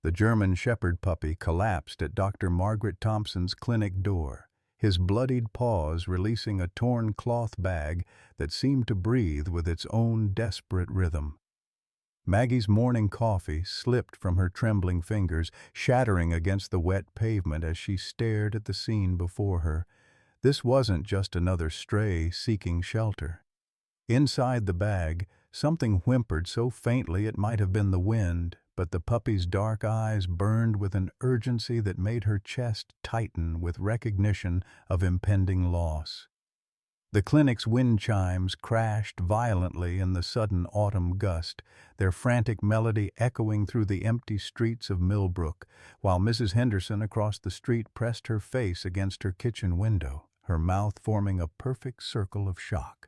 the German Shepherd puppy collapsed at Dr. Margaret Thompson's clinic door, his bloodied paws releasing a torn cloth bag that seemed to breathe with its own desperate rhythm. Maggie's morning coffee slipped from her trembling fingers, shattering against the wet pavement as she stared at the scene before her. This wasn't just another stray seeking shelter. Inside the bag, something whimpered so faintly it might have been the wind, but the puppy's dark eyes burned with an urgency that made her chest tighten with recognition of impending loss. The clinic's wind chimes crashed violently in the sudden autumn gust, their frantic melody echoing through the empty streets of Millbrook, while Mrs. Henderson across the street pressed her face against her kitchen window, her mouth forming a perfect circle of shock.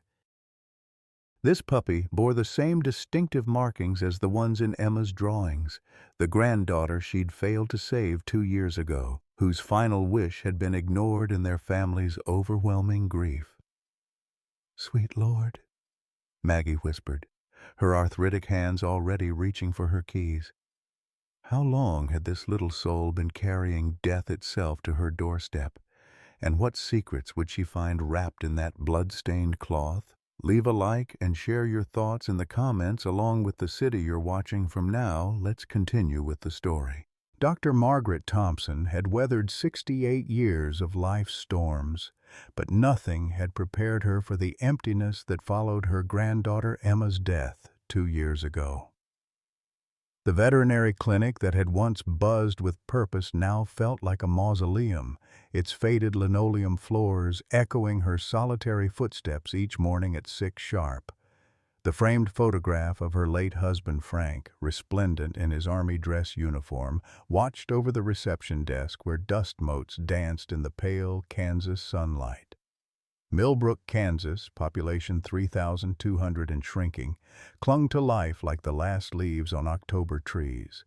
This puppy bore the same distinctive markings as the ones in Emma's drawings, the granddaughter she'd failed to save 2 years ago, whose final wish had been ignored in their family's overwhelming grief. "Sweet Lord," Maggie whispered, her arthritic hands already reaching for her keys. How long had this little soul been carrying death itself to her doorstep, and what secrets would she find wrapped in that blood-stained cloth? Leave a like and share your thoughts in the comments along with the city you're watching from now. Let's continue with the story. Dr. Margaret Thompson had weathered 68 years of life's storms, but nothing had prepared her for the emptiness that followed her granddaughter Emma's death 2 years ago. The veterinary clinic that had once buzzed with purpose now felt like a mausoleum, its faded linoleum floors echoing her solitary footsteps each morning at 6 sharp. The framed photograph of her late husband Frank, resplendent in his army dress uniform, watched over the reception desk where dust motes danced in the pale Kansas sunlight. Millbrook, Kansas, population 3,200 and shrinking, clung to life like the last leaves on October trees.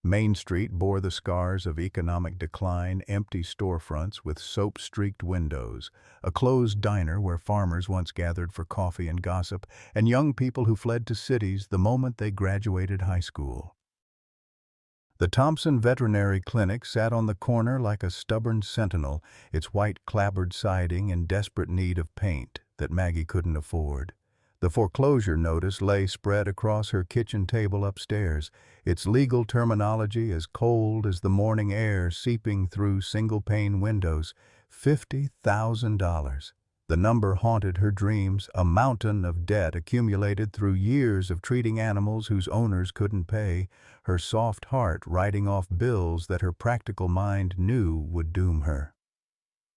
Main Street bore the scars of economic decline, empty storefronts with soap-streaked windows, a closed diner where farmers once gathered for coffee and gossip, and young people who fled to cities the moment they graduated high school. The Thompson Veterinary Clinic sat on the corner like a stubborn sentinel, its white clapboard siding in desperate need of paint that Maggie couldn't afford. The foreclosure notice lay spread across her kitchen table upstairs, its legal terminology as cold as the morning air seeping through single-pane windows. $50,000. The number haunted her dreams, a mountain of debt accumulated through years of treating animals whose owners couldn't pay, her soft heart writing off bills that her practical mind knew would doom her.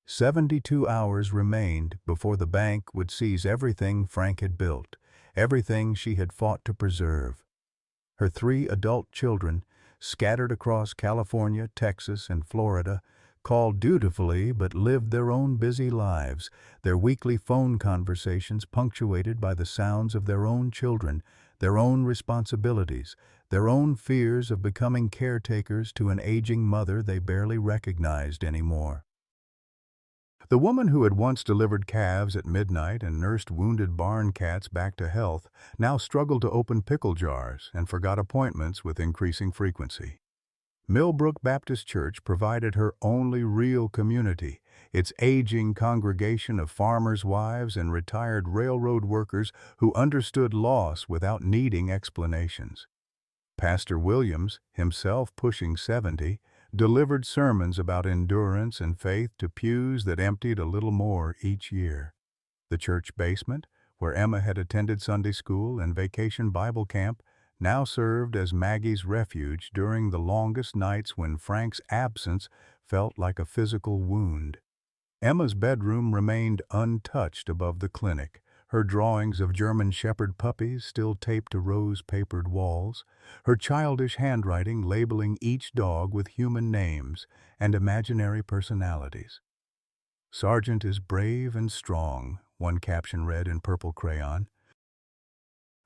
72 hours remained before the bank would seize everything Frank had built, everything she had fought to preserve. Her 3 adult children, scattered across California, Texas, and Florida, called dutifully but lived their own busy lives, their weekly phone conversations punctuated by the sounds of their own children, their own responsibilities, their own fears of becoming caretakers to an aging mother they barely recognized anymore. The woman who had once delivered calves at midnight and nursed wounded barn cats back to health now struggled to open pickle jars and forgot appointments with increasing frequency. Millbrook Baptist Church provided her only real community, its aging congregation of farmers' wives and retired railroad workers who understood loss without needing explanations. Pastor Williams, himself pushing 70, delivered sermons about endurance and faith to pews that emptied a little more each year. The church basement, where Emma had attended Sunday school and vacation Bible camp, now served as Maggie's refuge during the longest nights when Frank's absence felt like a physical wound. Emma's bedroom remained untouched above the clinic, her drawings of German Shepherd puppies still taped to rose-papered walls, her childish handwriting labeling each dog with human names and imaginary personalities. "Sergeant is brave and strong," one caption read in purple crayon.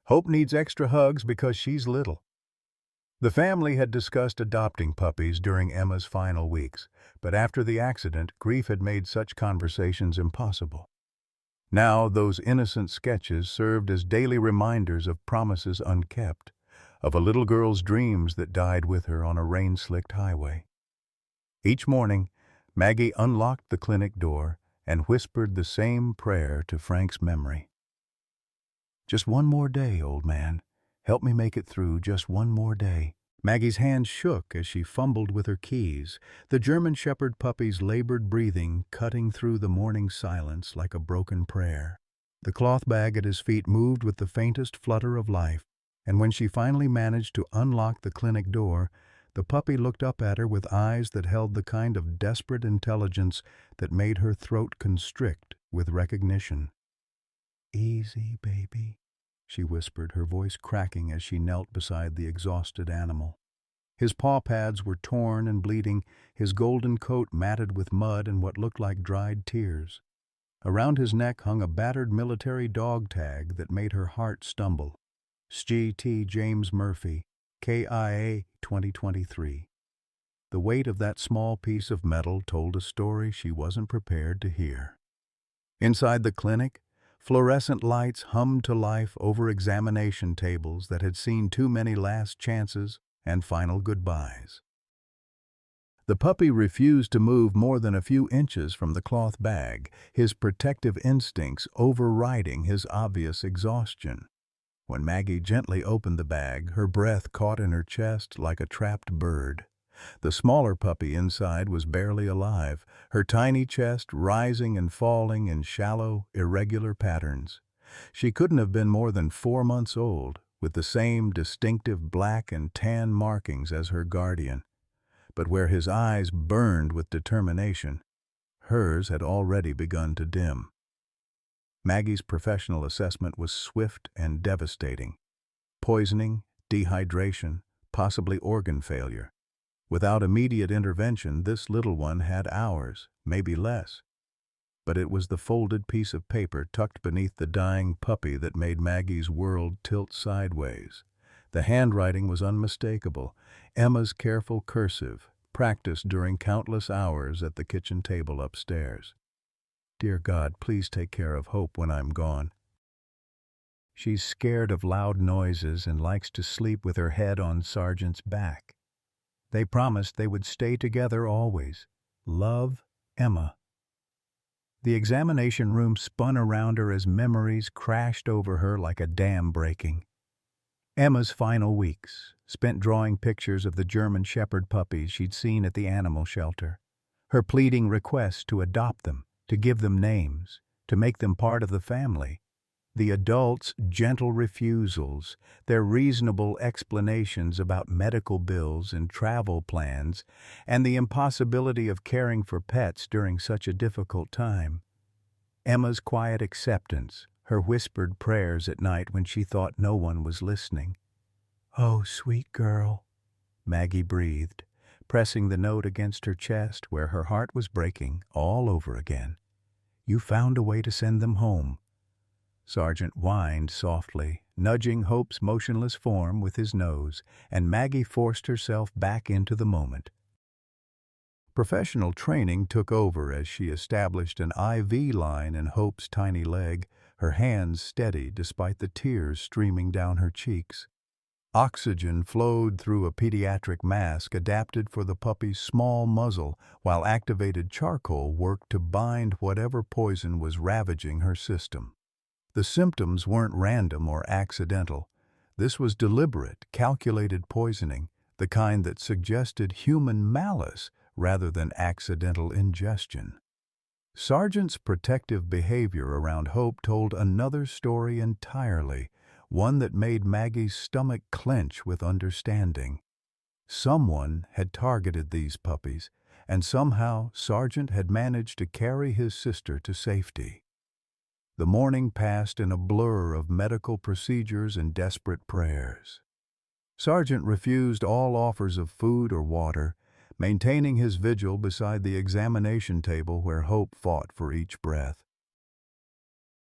"Hope needs extra hugs because she's little." The family had discussed adopting puppies during Emma's final weeks, but after the accident, grief had made such conversations impossible. Now those innocent sketches served as daily reminders of promises unkept, of a little girl's dreams that died with her on a rain-slicked highway. Each morning, Maggie unlocked the clinic door and whispered the same prayer to Frank's memory. "Just one more day, old man. Help me make it through just one more day." Maggie's hands shook as she fumbled with her keys, the German Shepherd puppy's labored breathing cutting through the morning silence like a broken prayer. The cloth bag at his feet moved with the faintest flutter of life, and when she finally managed to unlock the clinic door, the puppy looked up at her with eyes that held the kind of desperate intelligence that made her throat constrict with recognition. "Easy, baby," she whispered, her voice cracking as she knelt beside the exhausted animal. His paw pads were torn and bleeding, his golden coat matted with mud and what looked like dried tears. Around his neck hung a battered military dog tag that made her heart stumble. G.T. James Murphy, KIA 2023. The weight of that small piece of metal told a story she wasn't prepared to hear. Inside the clinic, fluorescent lights hummed to life over examination tables that had seen too many last chances and final goodbyes. The puppy refused to move more than a few inches from the cloth bag, his protective instincts overriding his obvious exhaustion. When Maggie gently opened the bag, her breath caught in her chest like a trapped bird. The smaller puppy inside was barely alive, her tiny chest rising and falling in shallow, irregular patterns. She couldn't have been more than 4 months old, with the same distinctive black and tan markings as her guardian. But where his eyes burned with determination, hers had already begun to dim. Maggie's professional assessment was swift and devastating. Poisoning, dehydration, possibly organ failure. Without immediate intervention, this little one had hours, maybe less. But it was the folded piece of paper tucked beneath the dying puppy that made Maggie's world tilt sideways. The handwriting was unmistakable, Emma's careful cursive, practiced during countless hours at the kitchen table upstairs. "Dear God, please take care of Hope when I'm gone. She's scared of loud noises and likes to sleep with her head on Sergeant's back. They promised they would stay together always. Love, Emma." The examination room spun around her as memories crashed over her like a dam breaking. Emma's final weeks, spent drawing pictures of the German Shepherd puppies she'd seen at the animal shelter. Her pleading requests to adopt them, to give them names, to make them part of the family. The adults' gentle refusals, their reasonable explanations about medical bills and travel plans, and the impossibility of caring for pets during such a difficult time. Emma's quiet acceptance, her whispered prayers at night when she thought no one was listening. "Oh, sweet girl," Maggie breathed, pressing the note against her chest where her heart was breaking all over again. "You found a way to send them home." Sergeant whined softly, nudging Hope's motionless form with his nose, and Maggie forced herself back into the moment. Professional training took over as she established an IV line in Hope's tiny leg, her hands steady despite the tears streaming down her cheeks. Oxygen flowed through a pediatric mask adapted for the puppy's small muzzle, while activated charcoal worked to bind whatever poison was ravaging her system. The symptoms weren't random or accidental. This was deliberate, calculated poisoning, the kind that suggested human malice rather than accidental ingestion. Sergeant's protective behavior around Hope told another story entirely, one that made Maggie's stomach clench with understanding. Someone had targeted these puppies, and somehow Sergeant had managed to carry his sister to safety. The morning passed in a blur of medical procedures and desperate prayers. Sergeant refused all offers of food or water, maintaining his vigil beside the examination table where Hope fought for each breath.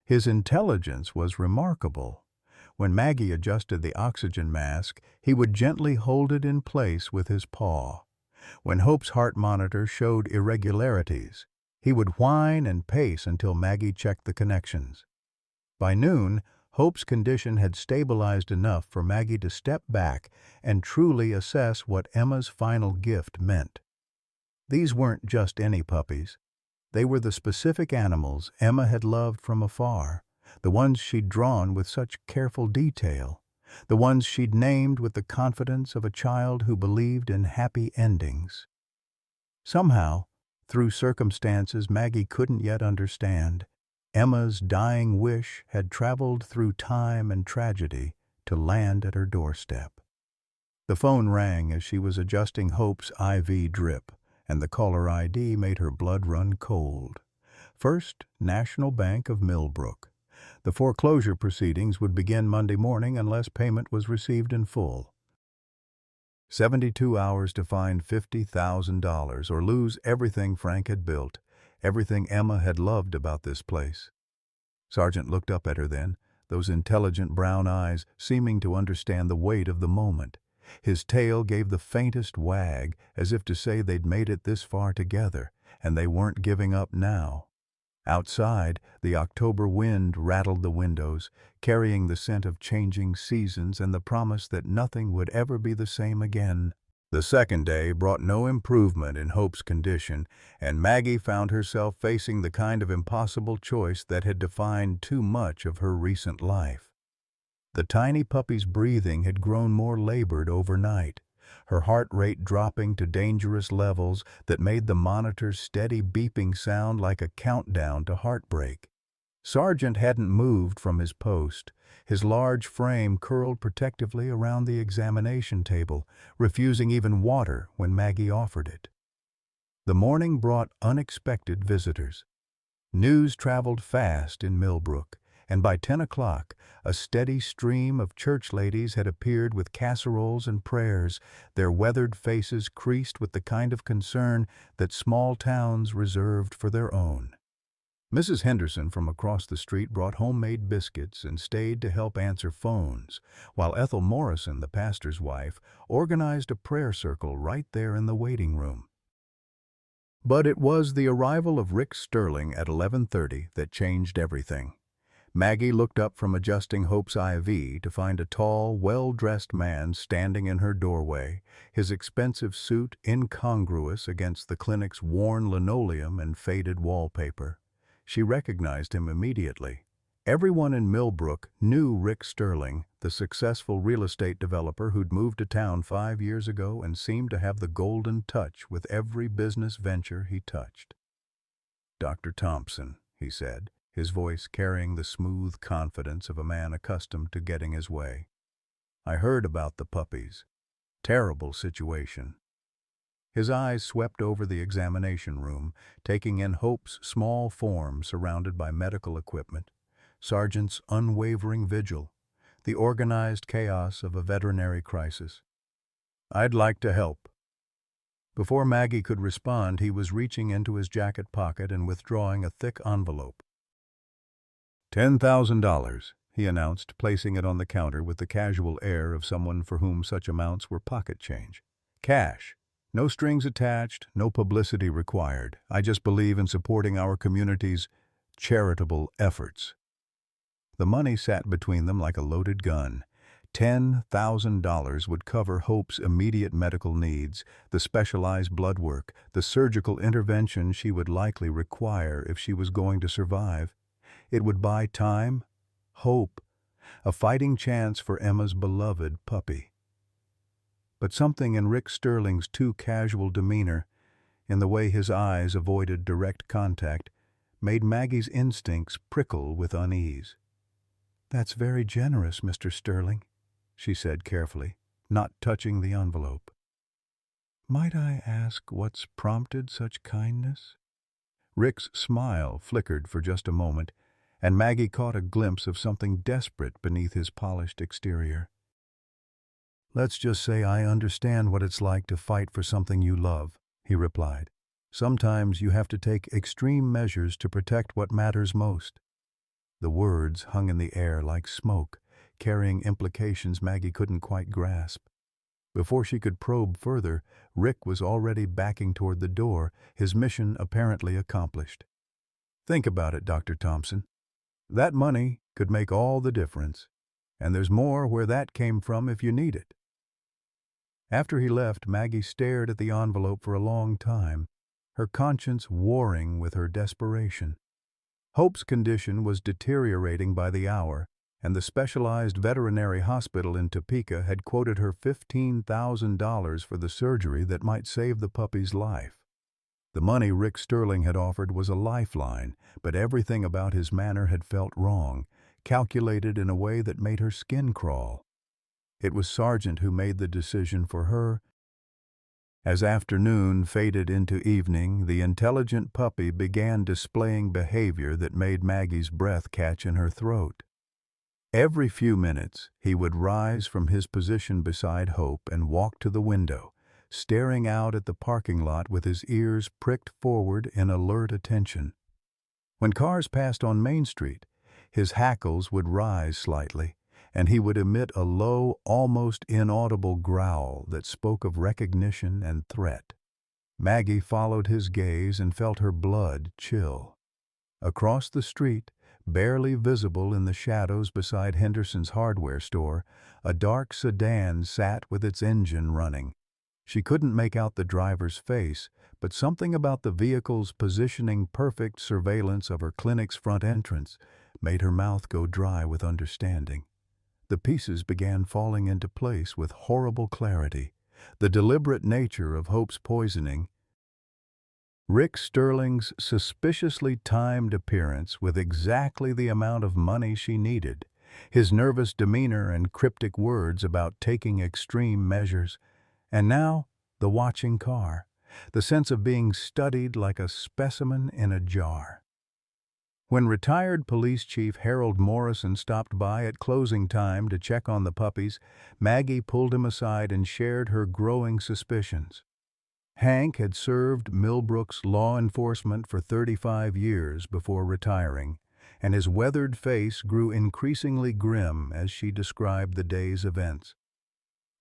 His intelligence was remarkable. When Maggie adjusted the oxygen mask, he would gently hold it in place with his paw. When Hope's heart monitor showed irregularities, he would whine and pace until Maggie checked the connections. By noon, Hope's condition had stabilized enough for Maggie to step back and truly assess what Emma's final gift meant. These weren't just any puppies. They were the specific animals Emma had loved from afar, the ones she'd drawn with such careful detail, the ones she'd named with the confidence of a child who believed in happy endings. Somehow, through circumstances Maggie couldn't yet understand, Emma's dying wish had traveled through time and tragedy to land at her doorstep. The phone rang as she was adjusting Hope's IV drip, and the caller ID made her blood run cold. First National Bank of Millbrook. The foreclosure proceedings would begin Monday morning unless payment was received in full. 72 hours to find $50,000 or lose everything Frank had built, everything Emma had loved about this place. Sargent looked up at her then, those intelligent brown eyes seeming to understand the weight of the moment. His tail gave the faintest wag, as if to say they'd made it this far together, and they weren't giving up now. Outside, the October wind rattled the windows, carrying the scent of changing seasons and the promise that nothing would ever be the same again. The second day brought no improvement in Hope's condition, and Maggie found herself facing the kind of impossible choice that had defined too much of her recent life. The tiny puppy's breathing had grown more labored overnight, her heart rate dropping to dangerous levels that made the monitor's steady beeping sound like a countdown to heartbreak. Sargent hadn't moved from his post, his large frame curled protectively around the examination table, refusing even water when Maggie offered it. The morning brought unexpected visitors. News traveled fast in Millbrook, and by 10 o'clock, a steady stream of church ladies had appeared with casseroles and prayers, their weathered faces creased with the kind of concern that small towns reserved for their own. Mrs. Henderson from across the street brought homemade biscuits and stayed to help answer phones, while Ethel Morrison, the pastor's wife, organized a prayer circle right there in the waiting room. But it was the arrival of Rick Sterling at 11:30 that changed everything. Maggie looked up from adjusting Hope's IV to find a tall, well-dressed man standing in her doorway, his expensive suit incongruous against the clinic's worn linoleum and faded wallpaper. She recognized him immediately. Everyone in Millbrook knew Rick Sterling, the successful real estate developer who'd moved to town 5 years ago and seemed to have the golden touch with every business venture he touched. "Dr. Thompson," he said, his voice carrying the smooth confidence of a man accustomed to getting his way. "I heard about the puppies. Terrible situation." His eyes swept over the examination room, taking in Hope's small form surrounded by medical equipment, Sargent's unwavering vigil, the organized chaos of a veterinary crisis. "I'd like to help." Before Maggie could respond, he was reaching into his jacket pocket and withdrawing a thick envelope. $10,000, he announced, placing it on the counter with the casual air of someone for whom such amounts were pocket change. "Cash. No strings attached, no publicity required. I just believe in supporting our community's charitable efforts." The money sat between them like a loaded gun. $10,000 would cover Hope's immediate medical needs, the specialized blood work, the surgical intervention she would likely require if she was going to survive. It would buy time, hope, a fighting chance for Emma's beloved puppy. But something in Rick Sterling's too casual demeanor, in the way his eyes avoided direct contact, made Maggie's instincts prickle with unease. "That's very generous, Mr. Sterling," she said carefully, not touching the envelope. "Might I ask what's prompted such kindness?" Rick's smile flickered for just a moment, and Maggie caught a glimpse of something desperate beneath his polished exterior. "Let's just say I understand what it's like to fight for something you love," he replied. "Sometimes you have to take extreme measures to protect what matters most." The words hung in the air like smoke, carrying implications Maggie couldn't quite grasp. Before she could probe further, Rick was already backing toward the door, his mission apparently accomplished. "Think about it, Dr. Thompson. That money could make all the difference, and there's more where that came from if you need it. After he left, Maggie stared at the envelope for a long time, her conscience warring with her desperation. Hope's condition was deteriorating by the hour, and the specialized veterinary hospital in Topeka had quoted her $15,000 for the surgery that might save the puppy's life. The money Rick Sterling had offered was a lifeline, but everything about his manner had felt wrong, calculated in a way that made her skin crawl. It was Sargent who made the decision for her. As afternoon faded into evening, the intelligent puppy began displaying behavior that made Maggie's breath catch in her throat. Every few minutes, he would rise from his position beside Hope and walk to the window, staring out at the parking lot with his ears pricked forward in alert attention. When cars passed on Main Street, his hackles would rise slightly, and he would emit a low, almost inaudible growl that spoke of recognition and threat. Maggie followed his gaze and felt her blood chill. Across the street, barely visible in the shadows beside Henderson's hardware store, a dark sedan sat with its engine running. She couldn't make out the driver's face, but something about the vehicle's positioning perfect surveillance of her clinic's front entrance made her mouth go dry with understanding. The pieces began falling into place with horrible clarity. The deliberate nature of Hope's poisoning, Rick Sterling's suspiciously timed appearance with exactly the amount of money she needed, his nervous demeanor and cryptic words about taking extreme measures, and now the watching car, the sense of being studied like a specimen in a jar. When retired Police Chief Harold Morrison stopped by at closing time to check on the puppies, Maggie pulled him aside and shared her growing suspicions. Hank had served Millbrook's law enforcement for 35 years before retiring, and his weathered face grew increasingly grim as she described the day's events.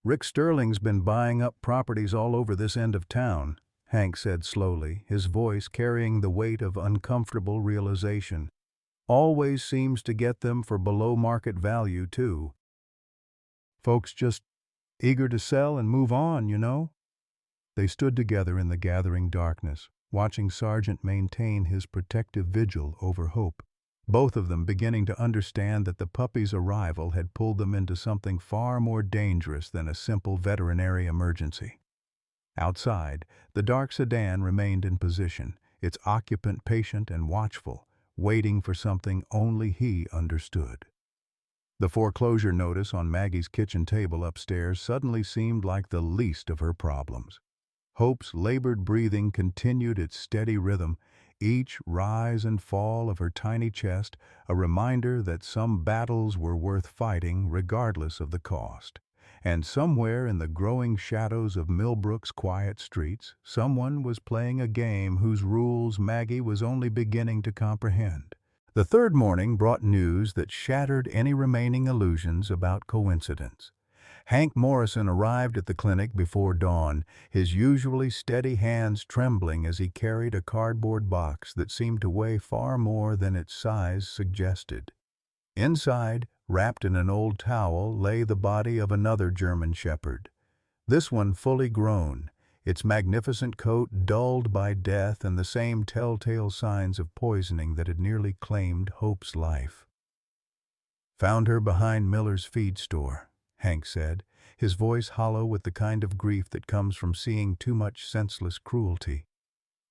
"Rick Sterling's been buying up properties all over this end of town," Hank said slowly, his voice carrying the weight of uncomfortable realization. "Always seems to get them for below market value, too. Folks just eager to sell and move on, you know?" They stood together in the gathering darkness, watching Sargent maintain his protective vigil over Hope, both of them beginning to understand that the puppy's arrival had pulled them into something far more dangerous than a simple veterinary emergency. Outside, the dark sedan remained in position, its occupant patient and watchful, waiting for something only he understood. The foreclosure notice on Maggie's kitchen table upstairs suddenly seemed like the least of her problems. Hope's labored breathing continued its steady rhythm, each rise and fall of her tiny chest a reminder that some battles were worth fighting regardless of the cost. And somewhere in the growing shadows of Millbrook's quiet streets, someone was playing a game whose rules Maggie was only beginning to comprehend. The third morning brought news that shattered any remaining illusions about coincidence. Hank Morrison arrived at the clinic before dawn, his usually steady hands trembling as he carried a cardboard box that seemed to weigh far more than its size suggested. Inside, wrapped in an old towel, lay the body of another German shepherd. This one fully grown, its magnificent coat dulled by death and the same telltale signs of poisoning that had nearly claimed Hope's life. "Found her behind Miller's feed store," Hank said, his voice hollow with the kind of grief that comes from seeing too much senseless cruelty.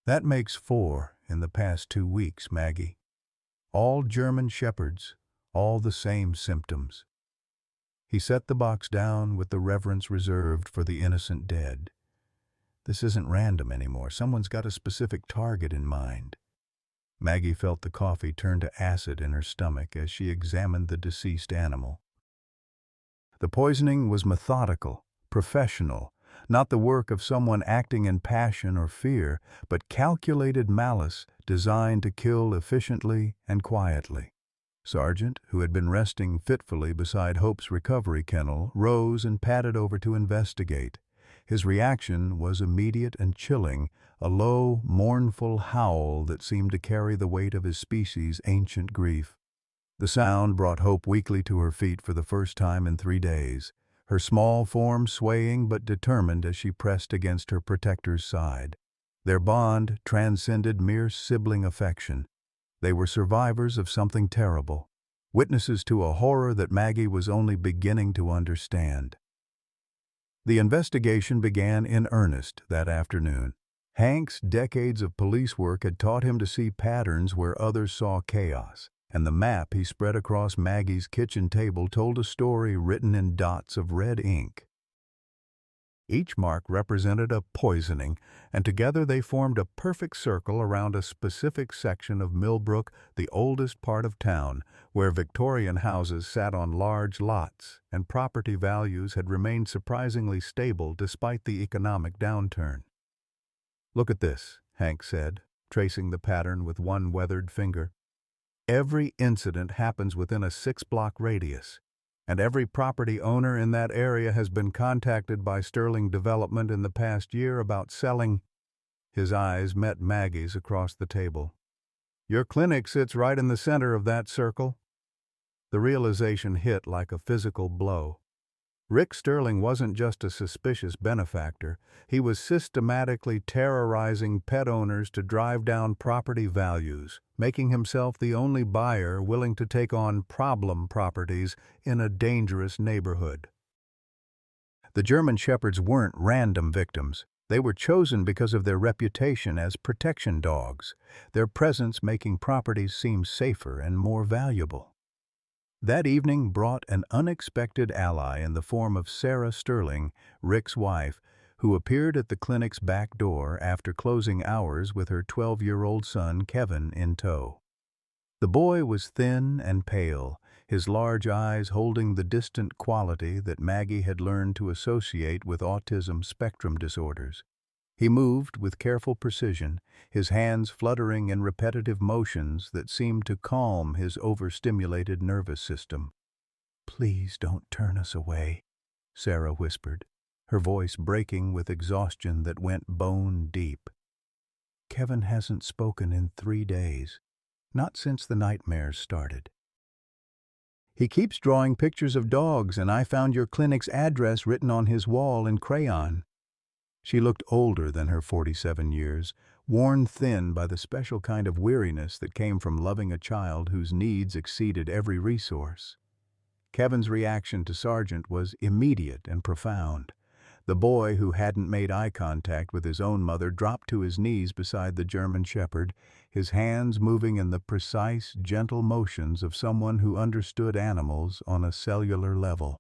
"That makes 4 in the past 2 weeks, Maggie. All German shepherds, all the same symptoms." He set the box down with the reverence reserved for the innocent dead. "This isn't random anymore. Someone's got a specific target in mind." Maggie felt the coffee turn to acid in her stomach as she examined the deceased animal. The poisoning was methodical, professional, not the work of someone acting in passion or fear, but calculated malice designed to kill efficiently and quietly. Sargent, who had been resting fitfully beside Hope's recovery kennel, rose and padded over to investigate. His reaction was immediate and chilling, a low, mournful howl that seemed to carry the weight of his species' ancient grief. The sound brought Hope weakly to her feet for the first time in 3 days, her small form swaying but determined as she pressed against her protector's side. Their bond transcended mere sibling affection. They were survivors of something terrible, witnesses to a horror that Maggie was only beginning to understand. The investigation began in earnest that afternoon. Hank's decades of police work had taught him to see patterns where others saw chaos, and the map he spread across Maggie's kitchen table told a story written in dots of red ink. Each mark represented a poisoning, and together they formed a perfect circle around a specific section of Millbrook, the oldest part of town, where Victorian houses sat on large lots, and property values had remained surprisingly stable despite the economic downturn. "Look at this," Hank said, tracing the pattern with one weathered finger. "Every incident happens within a 6-block radius, and every property owner in that area has been contacted by Sterling Development in the past year about selling." His eyes met Maggie's across the table. "Your clinic sits right in the center of that circle." The realization hit like a physical blow. Rick Sterling wasn't just a suspicious benefactor. He was systematically terrorizing pet owners to drive down property values, making himself the only buyer willing to take on problem properties in a dangerous neighborhood. The German Shepherds weren't random victims. They were chosen because of their reputation as protection dogs, their presence making properties seem safer and more valuable. That evening brought an unexpected ally in the form of Sarah Sterling, Rick's wife, who appeared at the clinic's back door after closing hours with her 12-year-old son Kevin in tow. The boy was thin and pale, his large eyes holding the distant quality that Maggie had learned to associate with autism spectrum disorders. He moved with careful precision, his hands fluttering in repetitive motions that seemed to calm his overstimulated nervous system. "Please don't turn us away," Sarah whispered, her voice breaking with exhaustion that went bone deep. "Kevin hasn't spoken in 3 days, not since the nightmares started. He keeps drawing pictures of dogs, and I found your clinic's address written on his wall in crayon." She looked older than her 47 years, worn thin by the special kind of weariness that came from loving a child whose needs exceeded every resource. Kevin's reaction to Sargent was immediate and profound. The boy, who hadn't made eye contact with his own mother, dropped to his knees beside the German Shepherd, his hands moving in the precise, gentle motions of someone who understood animals on a cellular level.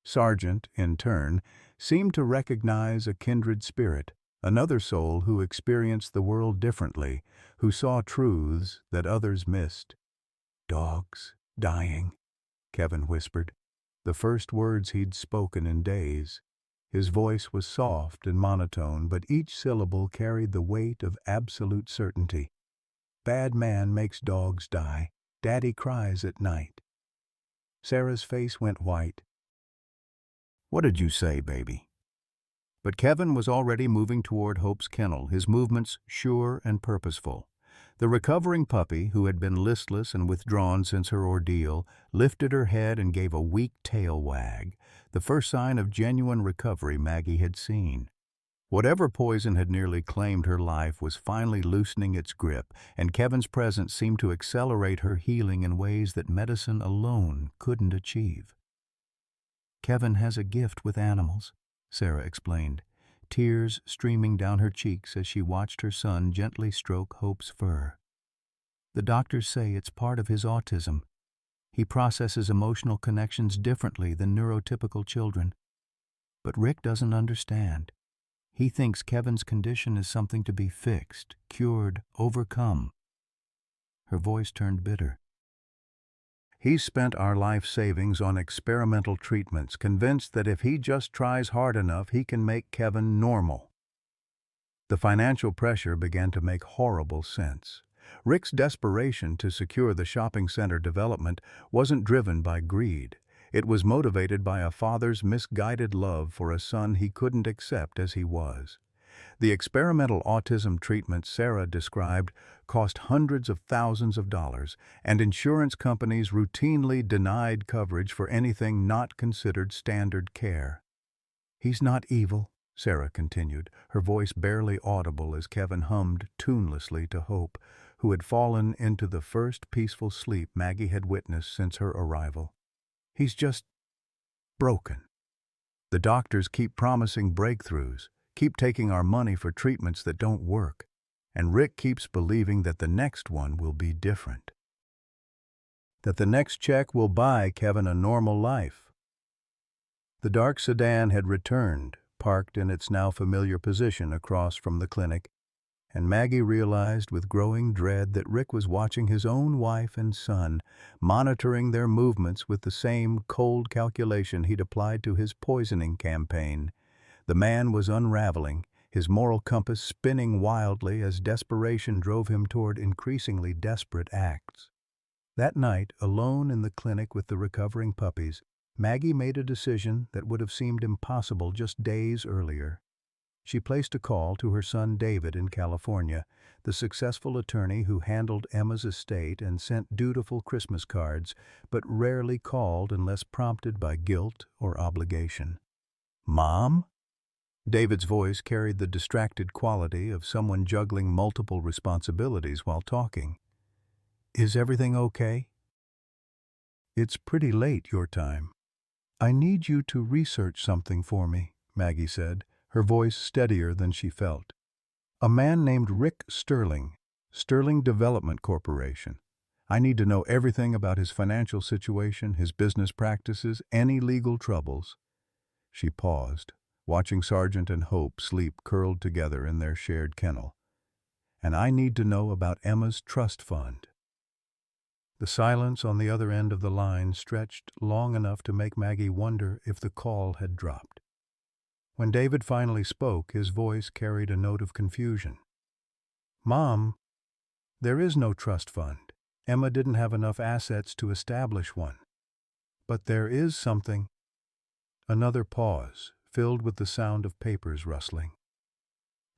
Sargent, in turn, seemed to recognize a kindred spirit, another soul who experienced the world differently, who saw truths that others missed. "Dogs dying," Kevin whispered, the first words he'd spoken in days. His voice was soft and monotone, but each syllable carried the weight of absolute certainty. "Bad man makes dogs die. Daddy cries at night." Sarah's face went white. "What did you say, baby?" But Kevin was already moving toward Hope's kennel, his movements sure and purposeful. The recovering puppy, who had been listless and withdrawn since her ordeal, lifted her head and gave a weak tail wag, the first sign of genuine recovery Maggie had seen. Whatever poison had nearly claimed her life was finally loosening its grip, and Kevin's presence seemed to accelerate her healing in ways that medicine alone couldn't achieve. "Kevin has a gift with animals," Sarah explained, tears streaming down her cheeks as she watched her son gently stroke Hope's fur. "The doctors say it's part of his autism. He processes emotional connections differently than neurotypical children. But Rick doesn't understand. He thinks Kevin's condition is something to be fixed, cured, overcome." Her voice turned bitter. "He's spent our life savings on experimental treatments, convinced that if he just tries hard enough, he can make Kevin normal." The financial pressure began to make horrible sense. Rick's desperation to secure the shopping center development wasn't driven by greed. It was motivated by a father's misguided love for a son he couldn't accept as he was. The experimental autism treatment Sarah described cost hundreds of thousands of dollars, and insurance companies routinely denied coverage for anything not considered standard care. "He's not evil," Sarah continued, her voice barely audible as Kevin hummed tunelessly to Hope, who had fallen into the first peaceful sleep Maggie had witnessed since her arrival. "He's just broken. The doctors keep promising breakthroughs, keep taking our money for treatments that don't work, and Rick keeps believing that the next one will be different. That the next check will buy Kevin a normal life." The dark sedan had returned, parked in its now familiar position across from the clinic, and Maggie realized with growing dread that Rick was watching his own wife and son, monitoring their movements with the same cold calculation he'd applied to his poisoning campaign. The man was unraveling, his moral compass spinning wildly as desperation drove him toward increasingly desperate acts. That night, alone in the clinic with the recovering puppies, Maggie made a decision that would have seemed impossible just days earlier. She placed a call to her son David in California, the successful attorney who handled Emma's estate and sent dutiful Christmas cards, but rarely called unless prompted by guilt or obligation. "Mom?" David's voice carried the distracted quality of someone juggling multiple responsibilities while talking. "Is everything okay?" "It's pretty late your time. I need you to research something for me," Maggie said, her voice steadier than she felt. "A man named Rick Sterling, Sterling Development Corporation. I need to know everything about his financial situation, his business practices, any legal troubles." She paused, watching Sargent and Hope sleep curled together in their shared kennel. "And I need to know about Emma's trust fund." The silence on the other end of the line stretched long enough to make Maggie wonder if the call had dropped. When David finally spoke, his voice carried a note of confusion. "Mom, there is no trust fund. Emma didn't have enough assets to establish one. But there is something." Another pause, filled with the sound of papers rustling.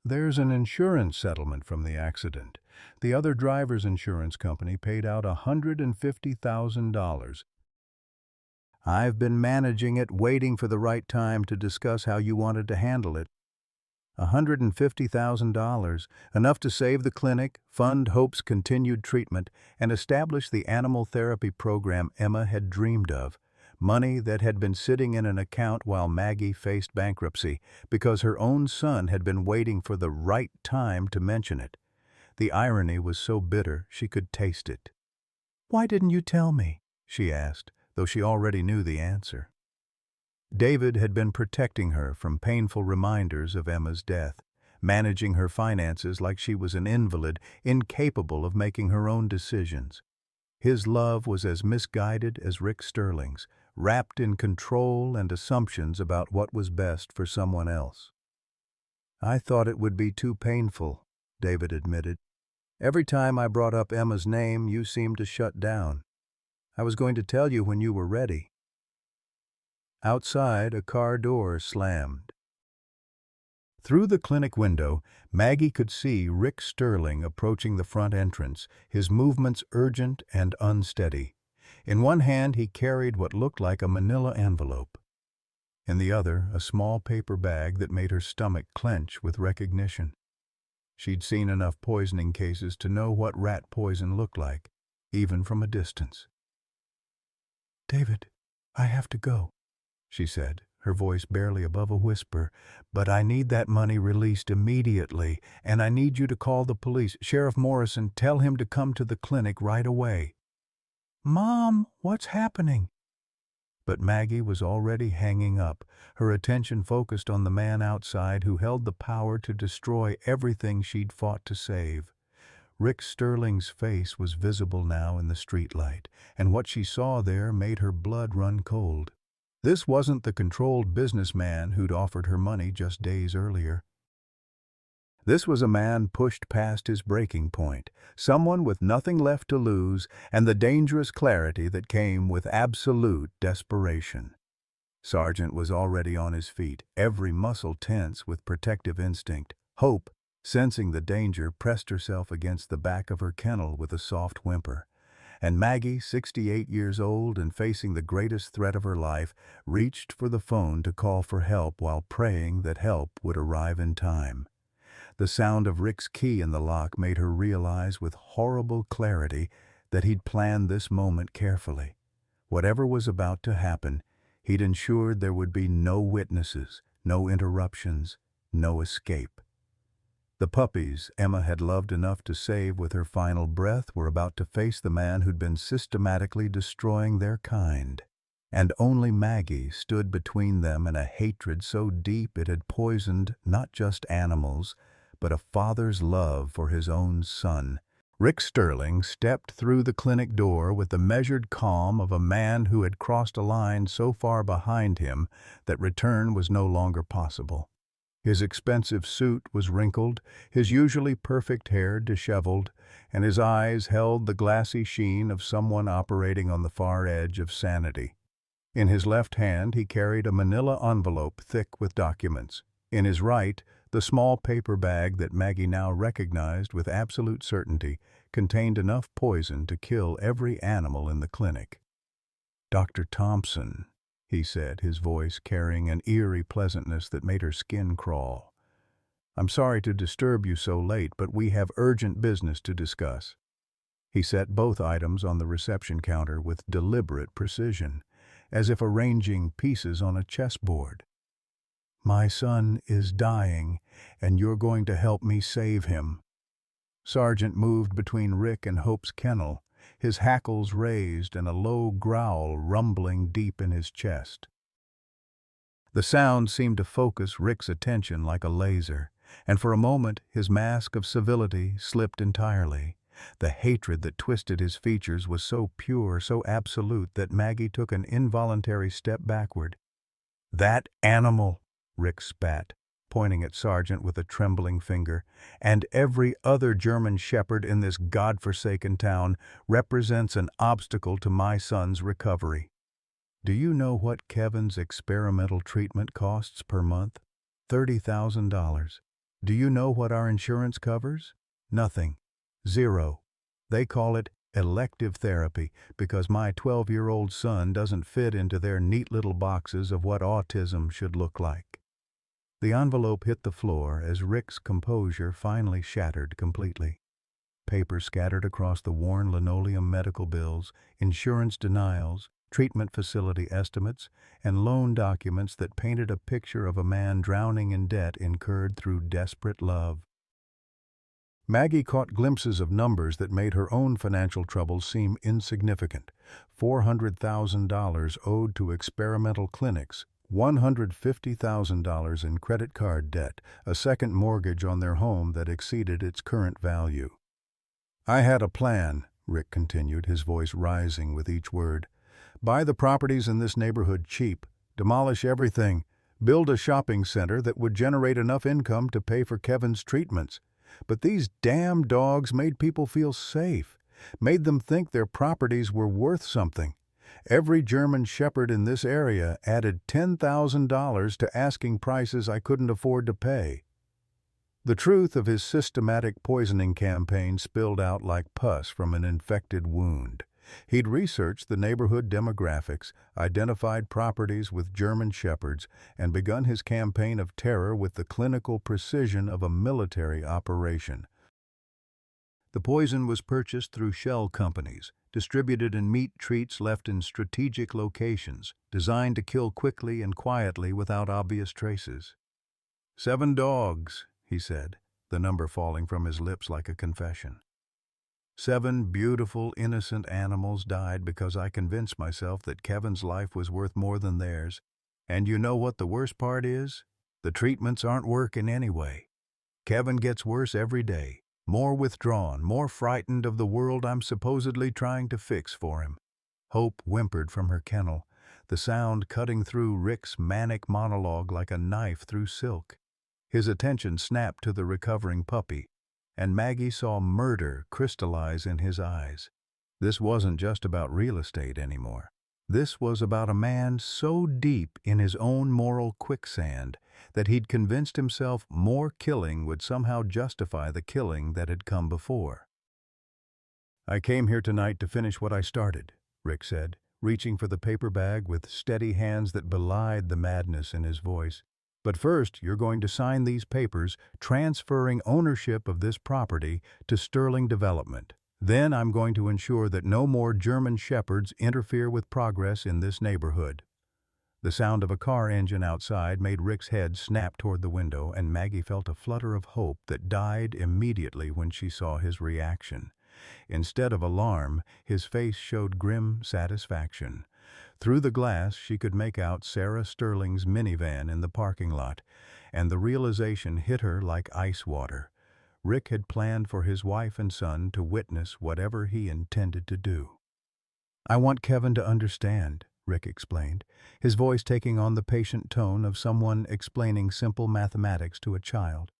"There's an insurance settlement from the accident. The other driver's insurance company paid out $150,000. I've been managing it, waiting for the right time to discuss how you wanted to handle it. $150,000, enough to save the clinic, fund Hope's continued treatment, and establish the animal therapy program Emma had dreamed of. Money that had been sitting in an account while Maggie faced bankruptcy because her own son had been waiting for the right time to mention it. The irony was so bitter she could taste it. "Why didn't you tell me?" she asked, though she already knew the answer. David had been protecting her from painful reminders of Emma's death, managing her finances like she was an invalid, incapable of making her own decisions. His love was as misguided as Rick Sterling's, wrapped in control and assumptions about what was best for someone else. "I thought it would be too painful," David admitted. "Every time I brought up Emma's name, you seemed to shut down. I was going to tell you when you were ready." Outside, a car door slammed. Through the clinic window, Maggie could see Rick Sterling approaching the front entrance, his movements urgent and unsteady. In one hand, he carried what looked like a manila envelope. In the other, a small paper bag that made her stomach clench with recognition. She'd seen enough poisoning cases to know what rat poison looked like, even from a distance. "David, I have to go," she said, her voice barely above a whisper. "But I need that money released immediately, and I need you to call the police. Sheriff Morrison, tell him to come to the clinic right away." "Mom, what's happening?" But Maggie was already hanging up, her attention focused on the man outside who held the power to destroy everything she'd fought to save. Rick Sterling's face was visible now in the streetlight, and what she saw there made her blood run cold. This wasn't the controlled businessman who'd offered her money just days earlier. This was a man pushed past his breaking point, someone with nothing left to lose and the dangerous clarity that came with absolute desperation. Sargent was already on his feet, every muscle tense with protective instinct. Hope, sensing the danger, pressed herself against the back of her kennel with a soft whimper. And Maggie, 68 years old and facing the greatest threat of her life, reached for the phone to call for help while praying that help would arrive in time. The sound of Rick's key in the lock made her realize with horrible clarity that he'd planned this moment carefully. Whatever was about to happen, he'd ensured there would be no witnesses, no interruptions, no escape. The puppies Emma had loved enough to save with her final breath were about to face the man who'd been systematically destroying their kind. And only Maggie stood between them in a hatred so deep it had poisoned not just animals, but a father's love for his own son. Rick Sterling stepped through the clinic door with the measured calm of a man who had crossed a line so far behind him that return was no longer possible. His expensive suit was wrinkled, his usually perfect hair disheveled, and his eyes held the glassy sheen of someone operating on the far edge of sanity. In his left hand he carried a manila envelope thick with documents. In his right, the small paper bag that Maggie now recognized with absolute certainty contained enough poison to kill every animal in the clinic. "Dr. Thompson," he said, his voice carrying an eerie pleasantness that made her skin crawl. "I'm sorry to disturb you so late, but we have urgent business to discuss." He set both items on the reception counter with deliberate precision, as if arranging pieces on a chessboard. "My son is dying, and you're going to help me save him." Sargent moved between Rick and Hope's kennel, his hackles raised and a low growl rumbling deep in his chest. The sound seemed to focus Rick's attention like a laser, and for a moment his mask of civility slipped entirely. The hatred that twisted his features was so pure, so absolute, that Maggie took an involuntary step backward. "That animal," Rick spat, pointing at Sargent with a trembling finger, "and every other German shepherd in this godforsaken town represents an obstacle to my son's recovery. Do you know what Kevin's experimental treatment costs per month? $30,000. Do you know what our insurance covers? Nothing. Zero. They call it elective therapy because my 12-year-old son doesn't fit into their neat little boxes of what autism should look like." The envelope hit the floor as Rick's composure finally shattered completely. Papers scattered across the worn linoleum, medical bills, insurance denials, treatment facility estimates, and loan documents that painted a picture of a man drowning in debt incurred through desperate love. Maggie caught glimpses of numbers that made her own financial troubles seem insignificant. $400,000 owed to experimental clinics, $150,000 in credit card debt, a second mortgage on their home that exceeded its current value. "I had a plan," Rick continued, his voice rising with each word. "Buy the properties in this neighborhood cheap, demolish everything, build a shopping center that would generate enough income to pay for Kevin's treatments. But these damn dogs made people feel safe, made them think their properties were worth something. Every German shepherd in this area added $10,000 to asking prices I couldn't afford to pay." The truth of his systematic poisoning campaign spilled out like pus from an infected wound. He'd researched the neighborhood demographics, identified properties with German shepherds, and begun his campaign of terror with the clinical precision of a military operation. The poison was purchased through shell companies, distributed in meat treats left in strategic locations, designed to kill quickly and quietly without obvious traces. 7 dogs, he said, the number falling from his lips like a confession. 7 beautiful, innocent animals died because I convinced myself that Kevin's life was worth more than theirs. And you know what the worst part is? The treatments aren't working anyway. Kevin gets worse every day, more withdrawn, more frightened of the world I'm supposedly trying to fix for him. Hope whimpered from her kennel, the sound cutting through Rick's manic monologue like a knife through silk. His attention snapped to the recovering puppy, and Maggie saw murder crystallize in his eyes. This wasn't just about real estate anymore. This was about a man so deep in his own moral quicksand that he'd convinced himself more killing would somehow justify the killing that had come before. "I came here tonight to finish what I started," Rick said, reaching for the paper bag with steady hands that belied the madness in his voice. "But first, you're going to sign these papers transferring ownership of this property to Sterling Development. Then I'm going to ensure that no more German shepherds interfere with progress in this neighborhood." The sound of a car engine outside made Rick's head snap toward the window, and Maggie felt a flutter of hope that died immediately when she saw his reaction. Instead of alarm, his face showed grim satisfaction. Through the glass, she could make out Sarah Sterling's minivan in the parking lot, and the realization hit her like ice water. Rick had planned for his wife and son to witness whatever he intended to do. "I want Kevin to understand," Rick explained, his voice taking on the patient tone of someone explaining simple mathematics to a child.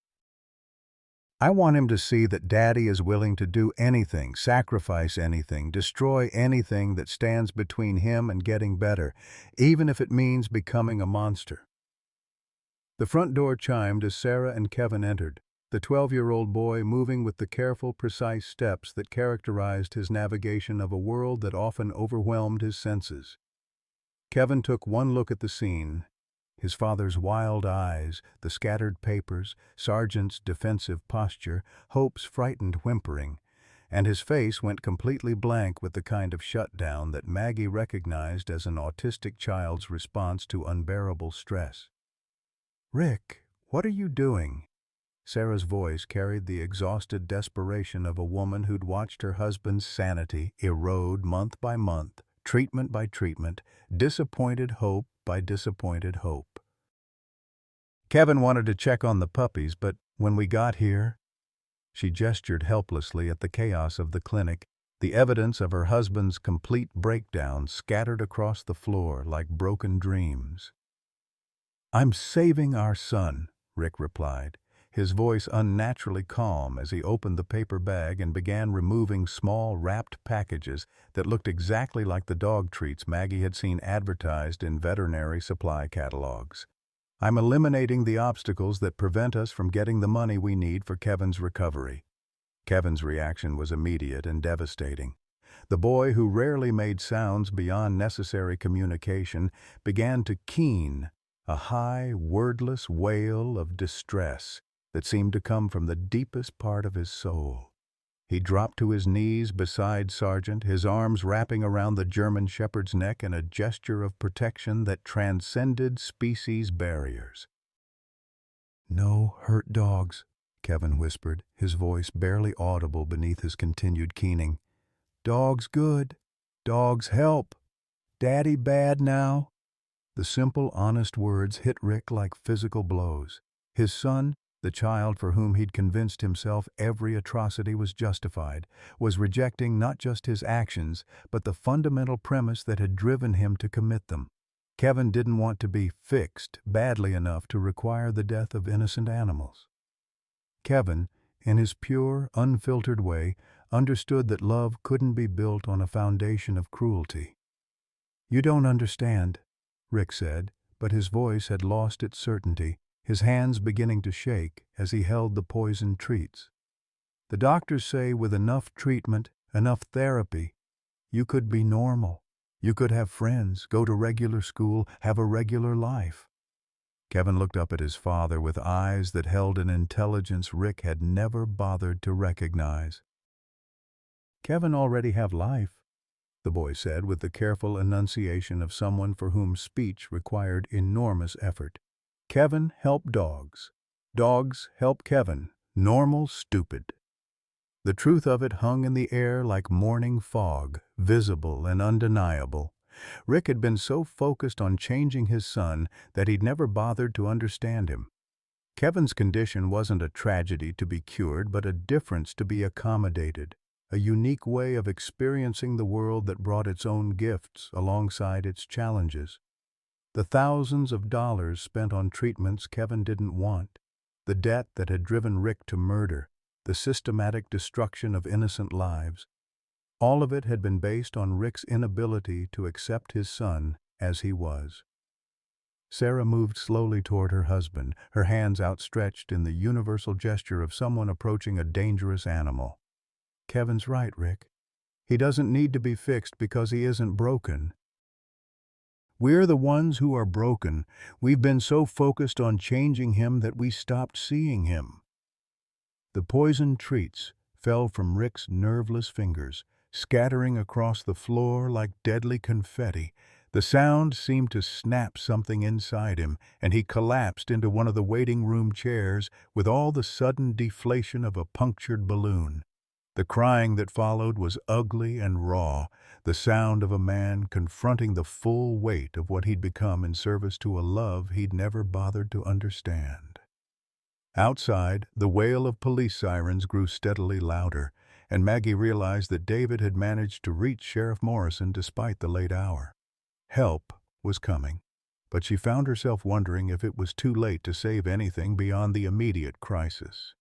"I want him to see that Daddy is willing to do anything, sacrifice anything, destroy anything that stands between him and getting better, even if it means becoming a monster." The front door chimed as Sarah and Kevin entered, the 12-year-old boy moving with the careful, precise steps that characterized his navigation of a world that often overwhelmed his senses. Kevin took one look at the scene. His father's wild eyes, the scattered papers, Sargent's defensive posture, Hope's frightened whimpering, and his face went completely blank with the kind of shutdown that Maggie recognized as an autistic child's response to unbearable stress. "Rick, what are you doing?" Sarah's voice carried the exhausted desperation of a woman who'd watched her husband's sanity erode month by month, treatment by treatment, disappointed hope by disappointed hope. "Kevin wanted to check on the puppies, but when we got here—" She gestured helplessly at the chaos of the clinic, the evidence of her husband's complete breakdown scattered across the floor like broken dreams. "I'm saving our son," Rick replied, his voice unnaturally calm as he opened the paper bag and began removing small wrapped packages that looked exactly like the dog treats Maggie had seen advertised in veterinary supply catalogs. "I'm eliminating the obstacles that prevent us from getting the money we need for Kevin's recovery." Kevin's reaction was immediate and devastating. The boy, who rarely made sounds beyond necessary communication, began to keen, a high, wordless wail of distress that seemed to come from the deepest part of his soul. He dropped to his knees beside Sargent, his arms wrapping around the German shepherd's neck in a gesture of protection that transcended species barriers. "No hurt dogs," Kevin whispered, his voice barely audible beneath his continued keening. "Dogs good. Dogs help. Daddy bad now?" The simple, honest words hit Rick like physical blows. His son, the child for whom he'd convinced himself every atrocity was justified, was rejecting not just his actions, but the fundamental premise that had driven him to commit them. Kevin didn't want to be fixed badly enough to require the death of innocent animals. Kevin, in his pure, unfiltered way, understood that love couldn't be built on a foundation of cruelty. "You don't understand," Rick said, but his voice had lost its certainty, his hands beginning to shake as he held the poisoned treats. "The doctors say with enough treatment, enough therapy, you could be normal. You could have friends, go to regular school, have a regular life." Kevin looked up at his father with eyes that held an intelligence Rick had never bothered to recognize. "Kevin already have life," the boy said with the careful enunciation of someone for whom speech required enormous effort. "Kevin help dogs. Dogs help Kevin. Normal stupid." The truth of it hung in the air like morning fog, visible and undeniable. Rick had been so focused on changing his son that he'd never bothered to understand him. Kevin's condition wasn't a tragedy to be cured, but a difference to be accommodated, a unique way of experiencing the world that brought its own gifts alongside its challenges. The thousands of dollars spent on treatments Kevin didn't want, the debt that had driven Rick to murder, the systematic destruction of innocent lives. All of it had been based on Rick's inability to accept his son as he was. Sarah moved slowly toward her husband, her hands outstretched in the universal gesture of someone approaching a dangerous animal. "Kevin's right, Rick. He doesn't need to be fixed because he isn't broken. We're the ones who are broken. We've been so focused on changing him that we stopped seeing him." The poisoned treats fell from Rick's nerveless fingers, scattering across the floor like deadly confetti. The sound seemed to snap something inside him, and he collapsed into one of the waiting room chairs with all the sudden deflation of a punctured balloon. The crying that followed was ugly and raw, the sound of a man confronting the full weight of what he'd become in service to a love he'd never bothered to understand. Outside, the wail of police sirens grew steadily louder, and Maggie realized that David had managed to reach Sheriff Morrison despite the late hour. Help was coming, but she found herself wondering if it was too late to save anything beyond the immediate crisis.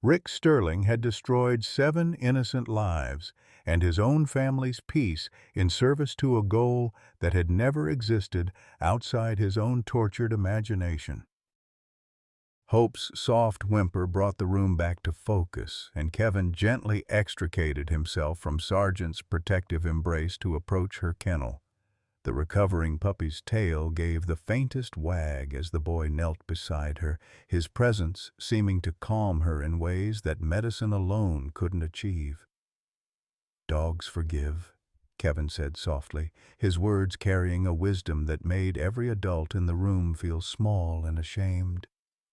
Rick Sterling had destroyed 7 innocent lives and his own family's peace in service to a goal that had never existed outside his own tortured imagination. Hope's soft whimper brought the room back to focus, and Kevin gently extricated himself from Sargent's protective embrace to approach her kennel. The recovering puppy's tail gave the faintest wag as the boy knelt beside her, his presence seeming to calm her in ways that medicine alone couldn't achieve. "Dogs forgive," Kevin said softly, his words carrying a wisdom that made every adult in the room feel small and ashamed.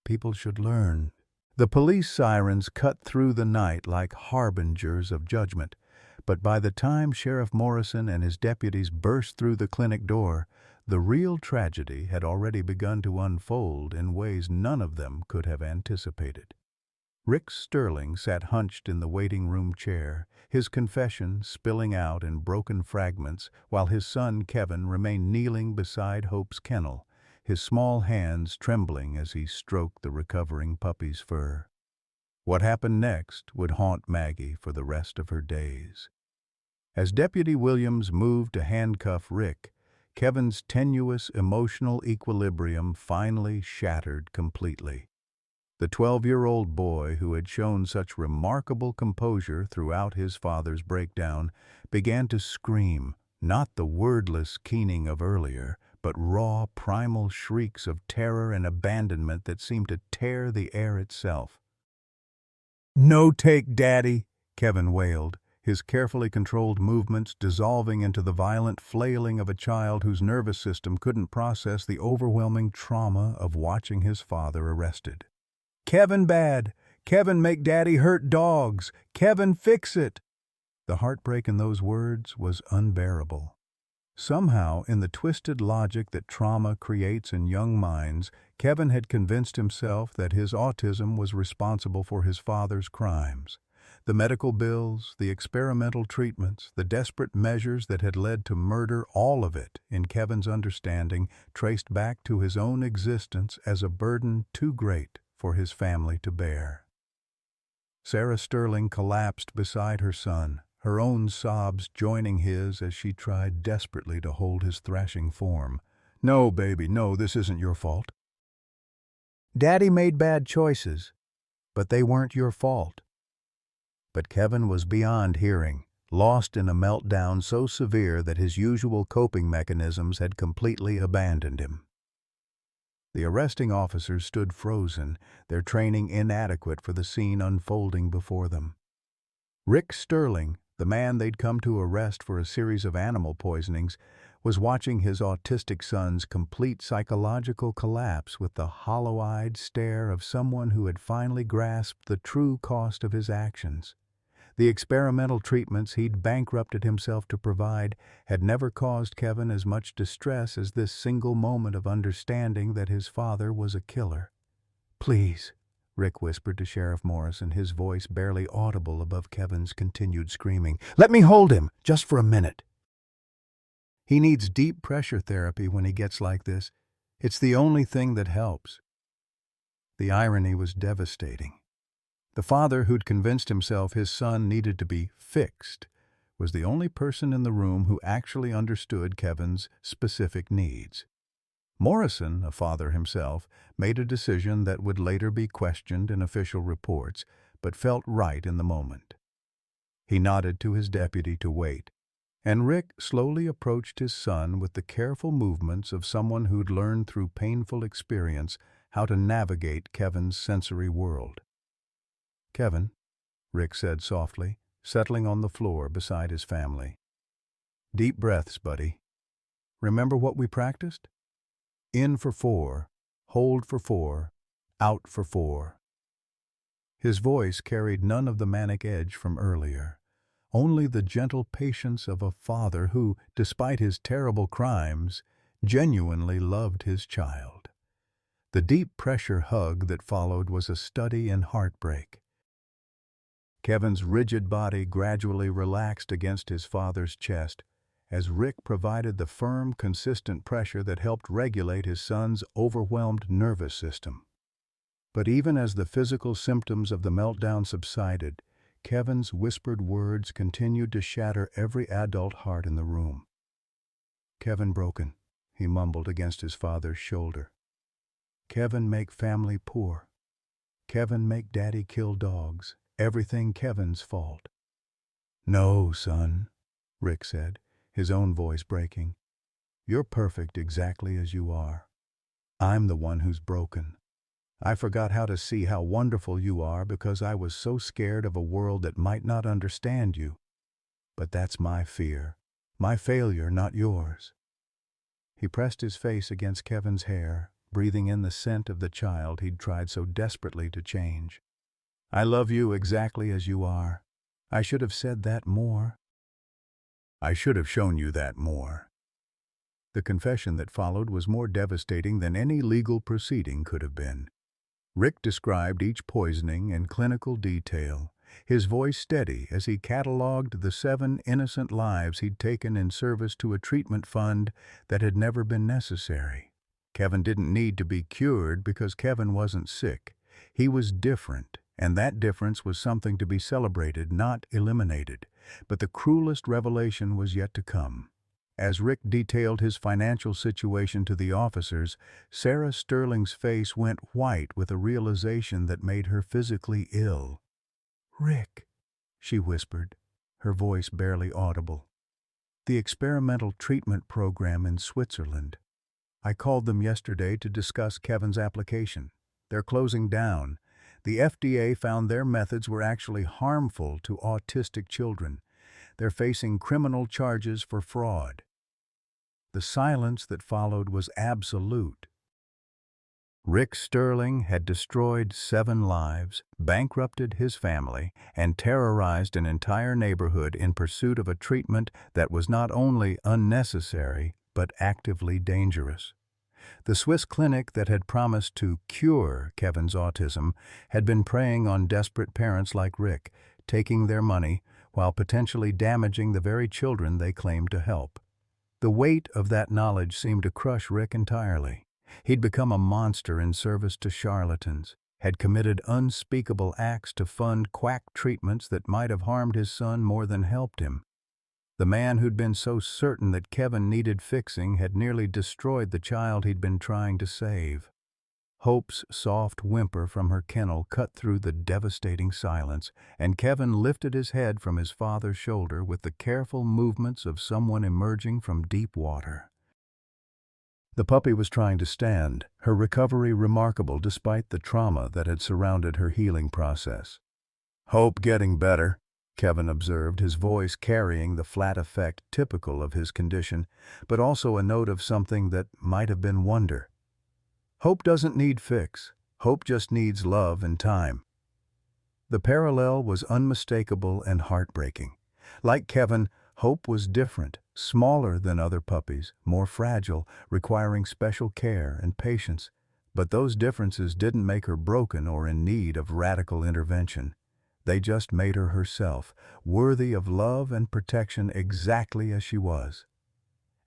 "People should learn." The police sirens cut through the night like harbingers of judgment, but by the time Sheriff Morrison and his deputies burst through the clinic door, the real tragedy had already begun to unfold in ways none of them could have anticipated. Rick Sterling sat hunched in the waiting room chair, his confession spilling out in broken fragments, while his son Kevin remained kneeling beside Hope's kennel, his small hands trembling as he stroked the recovering puppy's fur. What happened next would haunt Maggie for the rest of her days. As Deputy Williams moved to handcuff Rick, Kevin's tenuous emotional equilibrium finally shattered completely. The 12-year-old boy, who had shown such remarkable composure throughout his father's breakdown, began to scream, not the wordless keening of earlier, but raw, primal shrieks of terror and abandonment that seemed to tear the air itself. "No take, Daddy," Kevin wailed, his carefully controlled movements dissolving into the violent flailing of a child whose nervous system couldn't process the overwhelming trauma of watching his father arrested. "Kevin bad. Kevin make Daddy hurt dogs. Kevin fix it." The heartbreak in those words was unbearable. Somehow, in the twisted logic that trauma creates in young minds, Kevin had convinced himself that his autism was responsible for his father's crimes. The medical bills, the experimental treatments, the desperate measures that had led to murder, all of it, in Kevin's understanding, traced back to his own existence as a burden too great for his family to bear. Sarah Sterling collapsed beside her son, her own sobs joining his as she tried desperately to hold his thrashing form. "No, baby, no, this isn't your fault. Daddy made bad choices, but they weren't your fault." But Kevin was beyond hearing, lost in a meltdown so severe that his usual coping mechanisms had completely abandoned him. The arresting officers stood frozen, their training inadequate for the scene unfolding before them. Rick Sterling, the man they'd come to arrest for a series of animal poisonings, was watching his autistic son's complete psychological collapse with the hollow-eyed stare of someone who had finally grasped the true cost of his actions. The experimental treatments he'd bankrupted himself to provide had never caused Kevin as much distress as this single moment of understanding that his father was a killer. "Please," Rick whispered to Sheriff Morrison, his voice barely audible above Kevin's continued screaming. "Let me hold him, just for a minute. He needs deep pressure therapy when he gets like this. It's the only thing that helps." The irony was devastating. The father who'd convinced himself his son needed to be fixed was the only person in the room who actually understood Kevin's specific needs. Morrison, a father himself, made a decision that would later be questioned in official reports, but felt right in the moment. He nodded to his deputy to wait, and Rick slowly approached his son with the careful movements of someone who'd learned through painful experience how to navigate Kevin's sensory world. "Kevin," Rick said softly, settling on the floor beside his family. "Deep breaths, buddy. Remember what we practiced? In for 4, hold for 4, out for 4. His voice carried none of the manic edge from earlier, only the gentle patience of a father who, despite his terrible crimes, genuinely loved his child. The deep pressure hug that followed was a study in heartbreak. Kevin's rigid body gradually relaxed against his father's chest as Rick provided the firm, consistent pressure that helped regulate his son's overwhelmed nervous system. But even as the physical symptoms of the meltdown subsided, Kevin's whispered words continued to shatter every adult heart in the room. "Kevin broken," he mumbled against his father's shoulder. "Kevin make family poor. Kevin make daddy kill dogs. Everything Kevin's fault." "No, son," Rick said, his own voice breaking. "You're perfect exactly as you are. I'm the one who's broken. I forgot how to see how wonderful you are because I was so scared of a world that might not understand you. But that's my fear. My failure, not yours." He pressed his face against Kevin's hair, breathing in the scent of the child he'd tried so desperately to change. "I love you exactly as you are. I should have said that more. I should have shown you that more." The confession that followed was more devastating than any legal proceeding could have been. Rick described each poisoning in clinical detail, his voice steady as he cataloged the 7 innocent lives he'd taken in service to a treatment fund that had never been necessary. Kevin didn't need to be cured because Kevin wasn't sick. He was different, and that difference was something to be celebrated, not eliminated. But the cruelest revelation was yet to come. As Rick detailed his financial situation to the officers, Sarah Sterling's face went white with a realization that made her physically ill. "Rick," she whispered, her voice barely audible. "The experimental treatment program in Switzerland. I called them yesterday to discuss Kevin's application. They're closing down. The FDA found their methods were actually harmful to autistic children. They're facing criminal charges for fraud." The silence that followed was absolute. Rick Sterling had destroyed 7 lives, bankrupted his family, and terrorized an entire neighborhood in pursuit of a treatment that was not only unnecessary, but actively dangerous. The Swiss clinic that had promised to cure Kevin's autism had been preying on desperate parents like Rick, taking their money while potentially damaging the very children they claimed to help. The weight of that knowledge seemed to crush Rick entirely. He'd become a monster in service to charlatans, had committed unspeakable acts to fund quack treatments that might have harmed his son more than helped him. The man who'd been so certain that Kevin needed fixing had nearly destroyed the child he'd been trying to save. Hope's soft whimper from her kennel cut through the devastating silence, and Kevin lifted his head from his father's shoulder with the careful movements of someone emerging from deep water. The puppy was trying to stand, her recovery remarkable despite the trauma that had surrounded her healing process. "Hope getting better," Kevin observed, his voice carrying the flat effect typical of his condition, but also a note of something that might have been wonder. "Hope doesn't need fix. Hope just needs love and time." The parallel was unmistakable and heartbreaking. Like Kevin, Hope was different, smaller than other puppies, more fragile, requiring special care and patience. But those differences didn't make her broken or in need of radical intervention. They just made her herself, worthy of love and protection exactly as she was.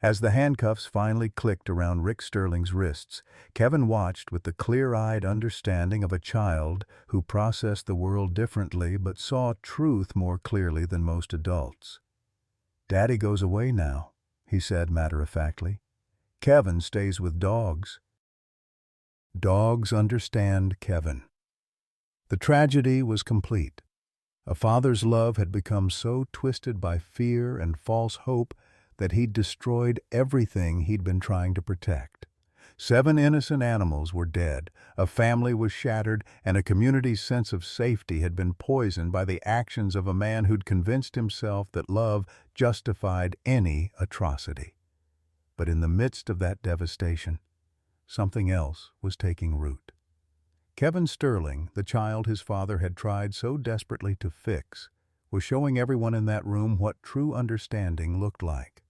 As the handcuffs finally clicked around Rick Sterling's wrists, Kevin watched with the clear-eyed understanding of a child who processed the world differently but saw truth more clearly than most adults. "Daddy goes away now," he said matter-of-factly. "Kevin stays with dogs." Dogs understand Kevin. The tragedy was complete. A father's love had become so twisted by fear and false hope that he'd destroyed everything he'd been trying to protect. 7 innocent animals were dead, a family was shattered, and a community's sense of safety had been poisoned by the actions of a man who'd convinced himself that love justified any atrocity. But in the midst of that devastation, something else was taking root. Kevin Sterling, the child his father had tried so desperately to fix, was showing everyone in that room what true understanding looked like.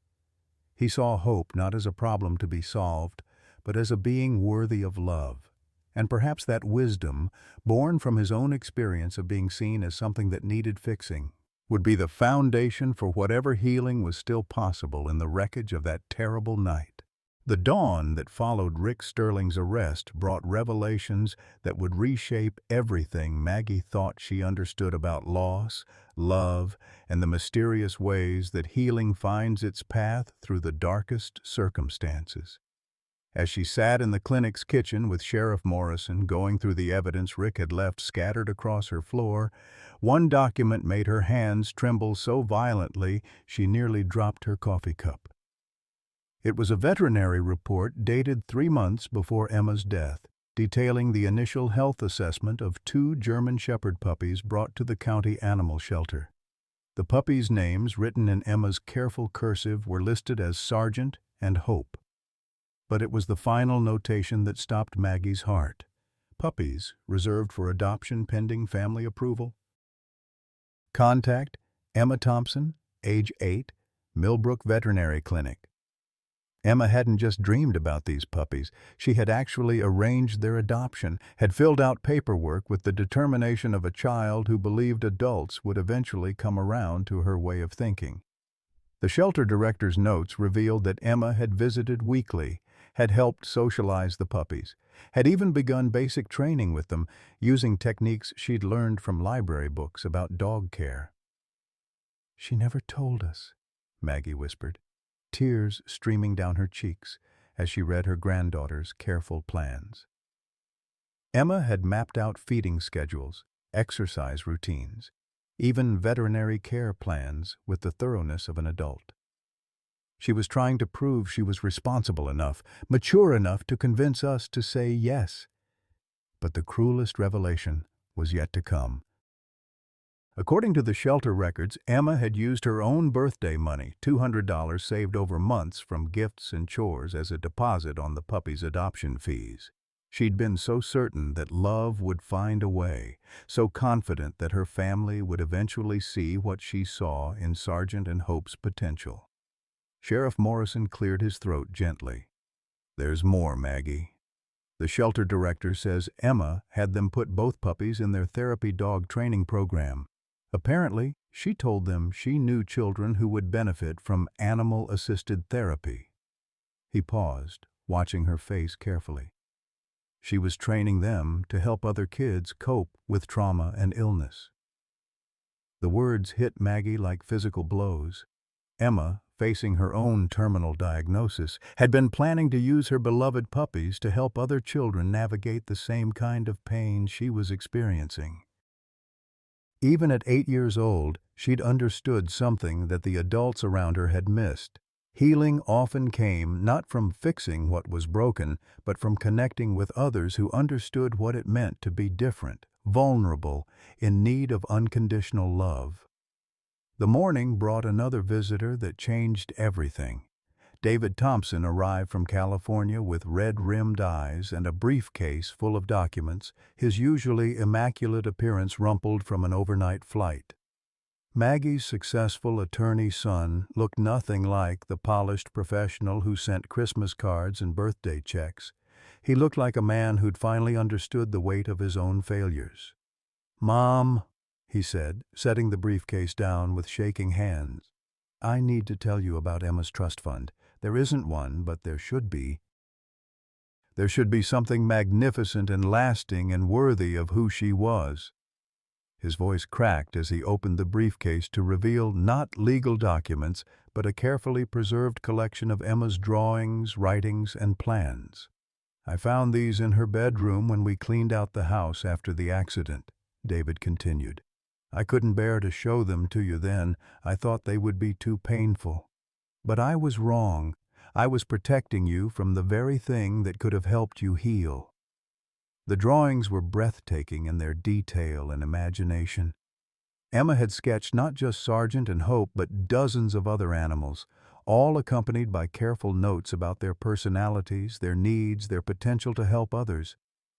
He saw hope not as a problem to be solved, but as a being worthy of love. And perhaps that wisdom, born from his own experience of being seen as something that needed fixing, would be the foundation for whatever healing was still possible in the wreckage of that terrible night. The dawn that followed Rick Sterling's arrest brought revelations that would reshape everything Maggie thought she understood about loss, love, and the mysterious ways that healing finds its path through the darkest circumstances. As she sat in the clinic's kitchen with Sheriff Morrison going through the evidence Rick had left scattered across her floor, one document made her hands tremble so violently she nearly dropped her coffee cup. It was a veterinary report dated 3 months before Emma's death, detailing the initial health assessment of 2 German Shepherd puppies brought to the county animal shelter. The puppies' names, written in Emma's careful cursive, were listed as Sergeant and Hope. But it was the final notation that stopped Maggie's heart. Puppies reserved for adoption pending family approval. Contact Emma Thompson, age 8, Millbrook Veterinary Clinic. Emma hadn't just dreamed about these puppies. She had actually arranged their adoption, had filled out paperwork with the determination of a child who believed adults would eventually come around to her way of thinking. The shelter director's notes revealed that Emma had visited weekly, had helped socialize the puppies, had even begun basic training with them, using techniques she'd learned from library books about dog care. "She never told us," Maggie whispered, tears streaming down her cheeks as she read her granddaughter's careful plans. Emma had mapped out feeding schedules, exercise routines, even veterinary care plans with the thoroughness of an adult. She was trying to prove she was responsible enough, mature enough to convince us to say yes. But the cruelest revelation was yet to come. According to the shelter records, Emma had used her own birthday money, $200 saved over months from gifts and chores, as a deposit on the puppy's adoption fees. She'd been so certain that love would find a way, so confident that her family would eventually see what she saw in Sergeant and Hope's potential. Sheriff Morrison cleared his throat gently. "There's more, Maggie. The shelter director says Emma had them put both puppies in their therapy dog training program. Apparently, she told them she knew children who would benefit from animal-assisted therapy." He paused, watching her face carefully. She was training them to help other kids cope with trauma and illness. The words hit Maggie like physical blows. Emma, facing her own terminal diagnosis, had been planning to use her beloved puppies to help other children navigate the same kind of pain she was experiencing. Even at 8 years old, she'd understood something that the adults around her had missed. Healing often came not from fixing what was broken, but from connecting with others who understood what it meant to be different, vulnerable, in need of unconditional love. The morning brought another visitor that changed everything. David Thompson arrived from California with red-rimmed eyes and a briefcase full of documents, his usually immaculate appearance rumpled from an overnight flight. Maggie's successful attorney son looked nothing like the polished professional who sent Christmas cards and birthday checks. He looked like a man who'd finally understood the weight of his own failures. "Mom," he said, setting the briefcase down with shaking hands, "I need to tell you about Emma's trust fund. There isn't one, but there should be. There should be something magnificent and lasting and worthy of who she was." His voice cracked as he opened the briefcase to reveal not legal documents, but a carefully preserved collection of Emma's drawings, writings, and plans. "I found these in her bedroom when we cleaned out the house after the accident," David continued. "I couldn't bear to show them to you then. I thought they would be too painful. But I was wrong. I was protecting you from the very thing that could have helped you heal." The drawings were breathtaking in their detail and imagination. Emma had sketched not just Sergeant and Hope, but dozens of other animals, all accompanied by careful notes about their personalities, their needs, their potential to help others.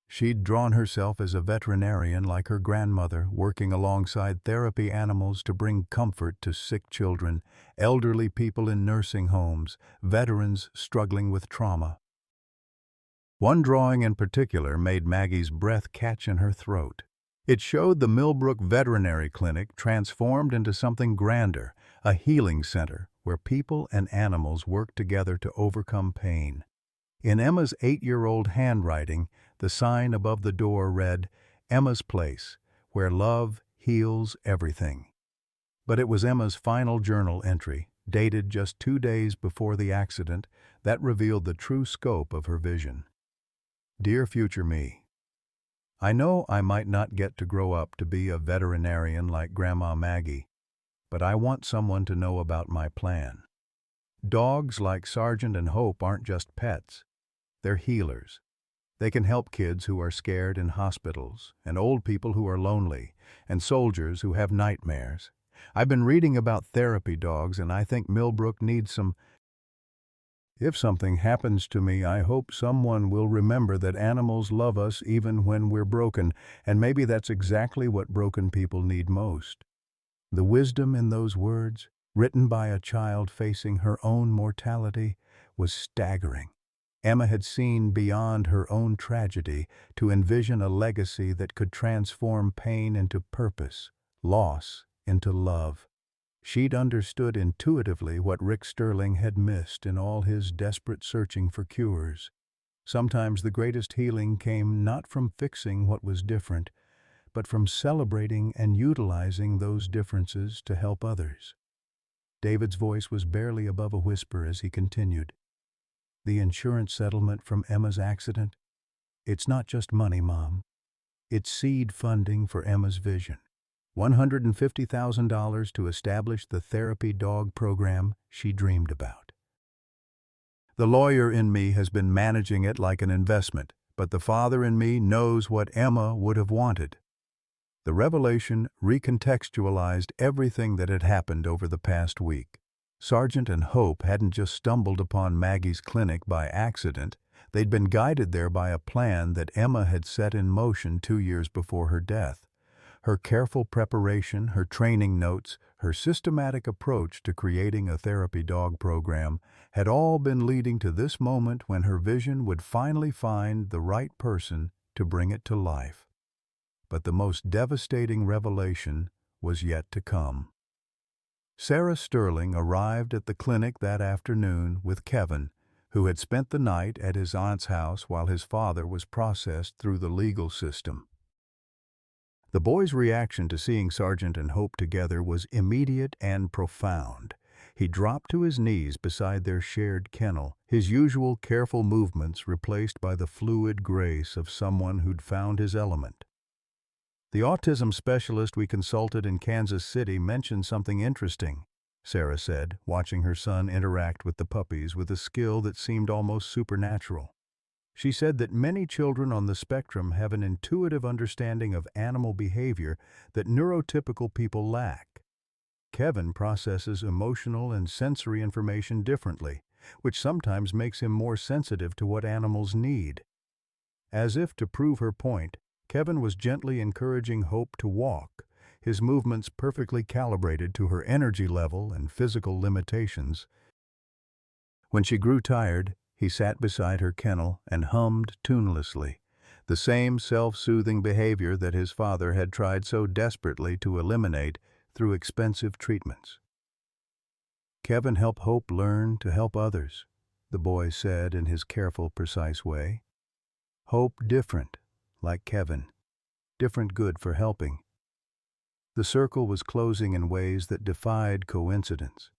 She'd drawn herself as a veterinarian like her grandmother, working alongside therapy animals to bring comfort to sick children, elderly people in nursing homes, veterans struggling with trauma. One drawing in particular made Maggie's breath catch in her throat. It showed the Millbrook Veterinary Clinic transformed into something grander, a healing center where people and animals work together to overcome pain. In Emma's 8-year-old handwriting, the sign above the door read, "Emma's Place, where love heals everything." But it was Emma's final journal entry, dated just 2 days before the accident, that revealed the true scope of her vision. "Dear future me, I know I might not get to grow up to be a veterinarian like Grandma Maggie, but I want someone to know about my plan. Dogs like Sergeant and Hope aren't just pets. They're healers. They can help kids who are scared in hospitals, and old people who are lonely, and soldiers who have nightmares. I've been reading about therapy dogs, and I think Millbrook needs some. If something happens to me, I hope someone will remember that animals love us even when we're broken, and maybe that's exactly what broken people need most." The wisdom in those words, written by a child facing her own mortality, was staggering. Emma had seen beyond her own tragedy to envision a legacy that could transform pain into purpose, loss into love. She'd understood intuitively what Rick Sterling had missed in all his desperate searching for cures. Sometimes the greatest healing came not from fixing what was different, but from celebrating and utilizing those differences to help others. David's voice was barely above a whisper as he continued. "The insurance settlement from Emma's accident? It's not just money, Mom. It's seed funding for Emma's vision. $150,000 to establish the therapy dog program she dreamed about. The lawyer in me has been managing it like an investment, but the father in me knows what Emma would have wanted." The revelation recontextualized everything that had happened over the past week. Sergeant and Hope hadn't just stumbled upon Maggie's clinic by accident. They'd been guided there by a plan that Emma had set in motion 2 years before her death. Her careful preparation, her training notes, her systematic approach to creating a therapy dog program had all been leading to this moment when her vision would finally find the right person to bring it to life. But the most devastating revelation was yet to come. Sarah Sterling arrived at the clinic that afternoon with Kevin, who had spent the night at his aunt's house while his father was processed through the legal system. The boy's reaction to seeing Sergeant and Hope together was immediate and profound. He dropped to his knees beside their shared kennel, his usual careful movements replaced by the fluid grace of someone who'd found his element. "The autism specialist we consulted in Kansas City mentioned something interesting," Sarah said, watching her son interact with the puppies with a skill that seemed almost supernatural. She said that many children on the spectrum have an intuitive understanding of animal behavior that neurotypical people lack. Kevin processes emotional and sensory information differently, which sometimes makes him more sensitive to what animals need. As if to prove her point, Kevin was gently encouraging Hope to walk, his movements perfectly calibrated to her energy level and physical limitations. When she grew tired, he sat beside her kennel and hummed tunelessly, the same self-soothing behavior that his father had tried so desperately to eliminate through expensive treatments. "Kevin helped Hope learn to help others," the boy said in his careful, precise way. "Hope different, like Kevin. Different good for helping. The circle was closing in ways that defied coincidence.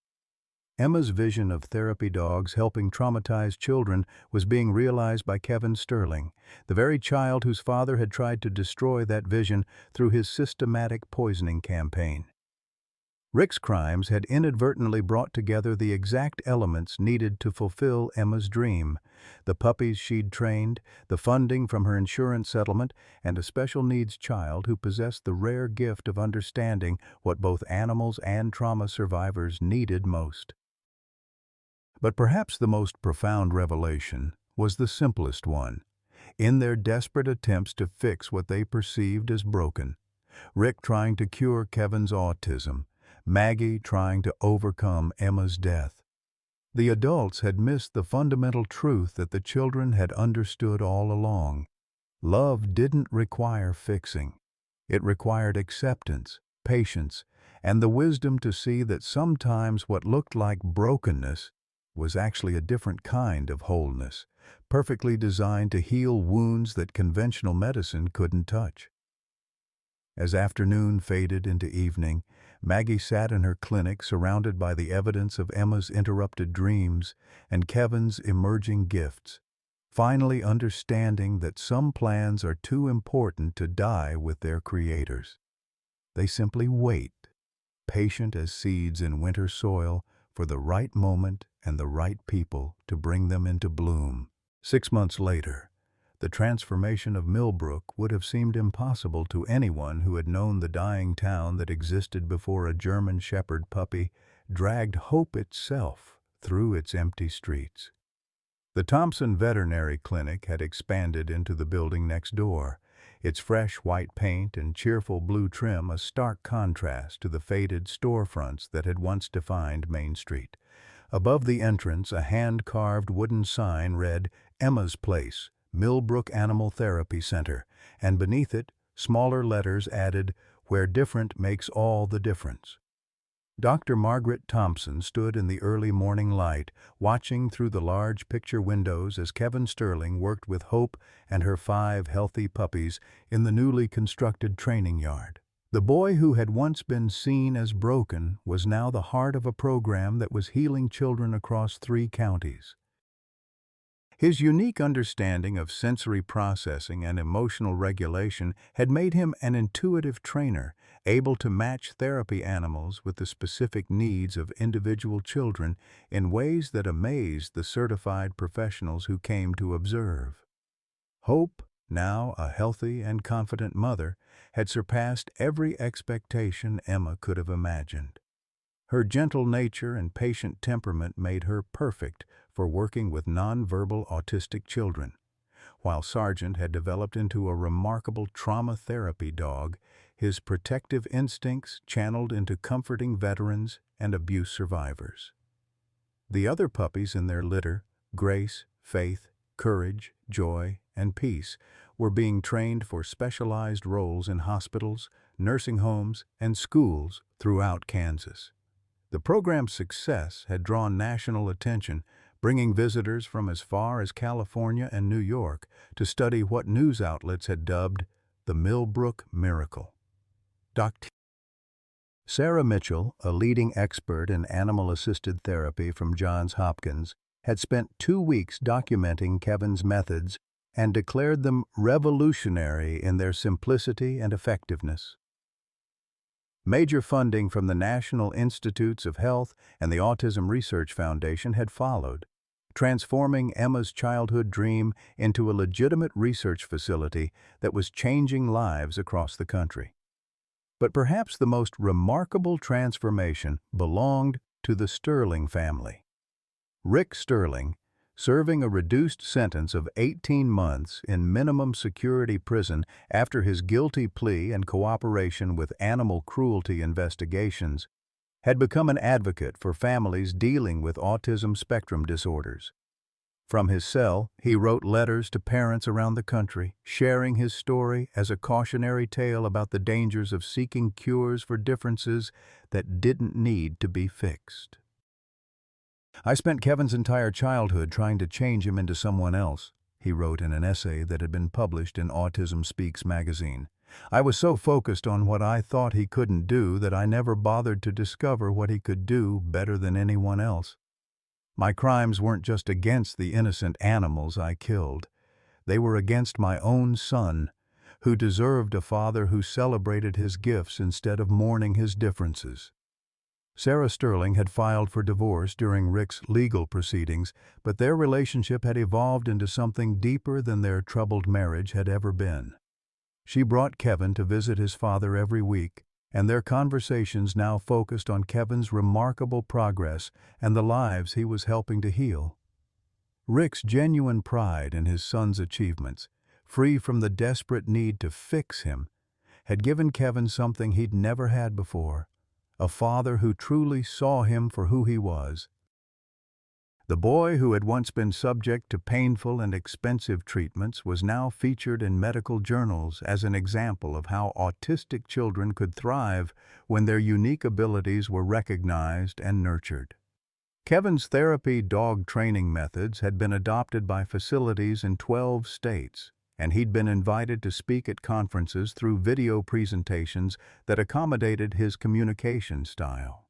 Emma's vision of therapy dogs helping traumatized children was being realized by Kevin Sterling, the very child whose father had tried to destroy that vision through his systematic poisoning campaign. Rick's crimes had inadvertently brought together the exact elements needed to fulfill Emma's dream: the puppies she'd trained, the funding from her insurance settlement, and a special needs child who possessed the rare gift of understanding what both animals and trauma survivors needed most. But perhaps the most profound revelation was the simplest one. In their desperate attempts to fix what they perceived as broken, Rick trying to cure Kevin's autism, Maggie trying to overcome Emma's death, the adults had missed the fundamental truth that the children had understood all along. Love didn't require fixing. It required acceptance, patience, and the wisdom to see that sometimes what looked like brokenness was actually a different kind of wholeness, perfectly designed to heal wounds that conventional medicine couldn't touch. As afternoon faded into evening, Maggie sat in her clinic surrounded by the evidence of Emma's interrupted dreams and Kevin's emerging gifts, finally understanding that some plans are too important to die with their creators. They simply wait, patient as seeds in winter soil, for the right moment and the right people to bring them into bloom. 6 months later, the transformation of Millbrook would have seemed impossible to anyone who had known the dying town that existed before a German Shepherd puppy dragged hope itself through its empty streets. The Thompson Veterinary Clinic had expanded into the building next door, its fresh white paint and cheerful blue trim a stark contrast to the faded storefronts that had once defined Main Street. Above the entrance, a hand-carved wooden sign read, "Emma's Place, Millbrook Animal Therapy Center," and beneath it, smaller letters added, "Where different makes all the difference." Dr. Margaret Thompson stood in the early morning light, watching through the large picture windows as Kevin Sterling worked with Hope and her 5 healthy puppies in the newly constructed training yard. The boy who had once been seen as broken was now the heart of a program that was healing children across 3 counties. His unique understanding of sensory processing and emotional regulation had made him an intuitive trainer, able to match therapy animals with the specific needs of individual children in ways that amazed the certified professionals who came to observe. Hope, now a healthy and confident mother, had surpassed every expectation Emma could have imagined. Her gentle nature and patient temperament made her perfect for working with nonverbal autistic children, while Sargent had developed into a remarkable trauma therapy dog, his protective instincts channeled into comforting veterans and abuse survivors. The other puppies in their litter, Grace, Faith, Courage, Joy, and Peace, were being trained for specialized roles in hospitals, nursing homes, and schools throughout Kansas. The program's success had drawn national attention, bringing visitors from as far as California and New York to study what news outlets had dubbed the Millbrook Miracle. Dr. Sarah Mitchell, a leading expert in animal-assisted therapy from Johns Hopkins, had spent 2 weeks documenting Kevin's methods and declared them revolutionary in their simplicity and effectiveness. Major funding from the National Institutes of Health and the Autism Research Foundation had followed, transforming Emma's childhood dream into a legitimate research facility that was changing lives across the country. But perhaps the most remarkable transformation belonged to the Sterling family. Rick Sterling, serving a reduced sentence of 18 months in minimum security prison after his guilty plea and cooperation with animal cruelty investigations, had become an advocate for families dealing with autism spectrum disorders. From his cell, he wrote letters to parents around the country, sharing his story as a cautionary tale about the dangers of seeking cures for differences that didn't need to be fixed. "I spent Kevin's entire childhood trying to change him into someone else," he wrote in an essay that had been published in Autism Speaks magazine. "I was so focused on what I thought he couldn't do that I never bothered to discover what he could do better than anyone else. My crimes weren't just against the innocent animals I killed. They were against my own son, who deserved a father who celebrated his gifts instead of mourning his differences." Sarah Sterling had filed for divorce during Rick's legal proceedings, but their relationship had evolved into something deeper than their troubled marriage had ever been. She brought Kevin to visit his father every week, and their conversations now focused on Kevin's remarkable progress and the lives he was helping to heal. Rick's genuine pride in his son's achievements, free from the desperate need to fix him, had given Kevin something he'd never had before: a father who truly saw him for who he was. The boy who had once been subject to painful and expensive treatments was now featured in medical journals as an example of how autistic children could thrive when their unique abilities were recognized and nurtured. Kevin's therapy dog training methods had been adopted by facilities in 12 states, and he'd been invited to speak at conferences through video presentations that accommodated his communication style.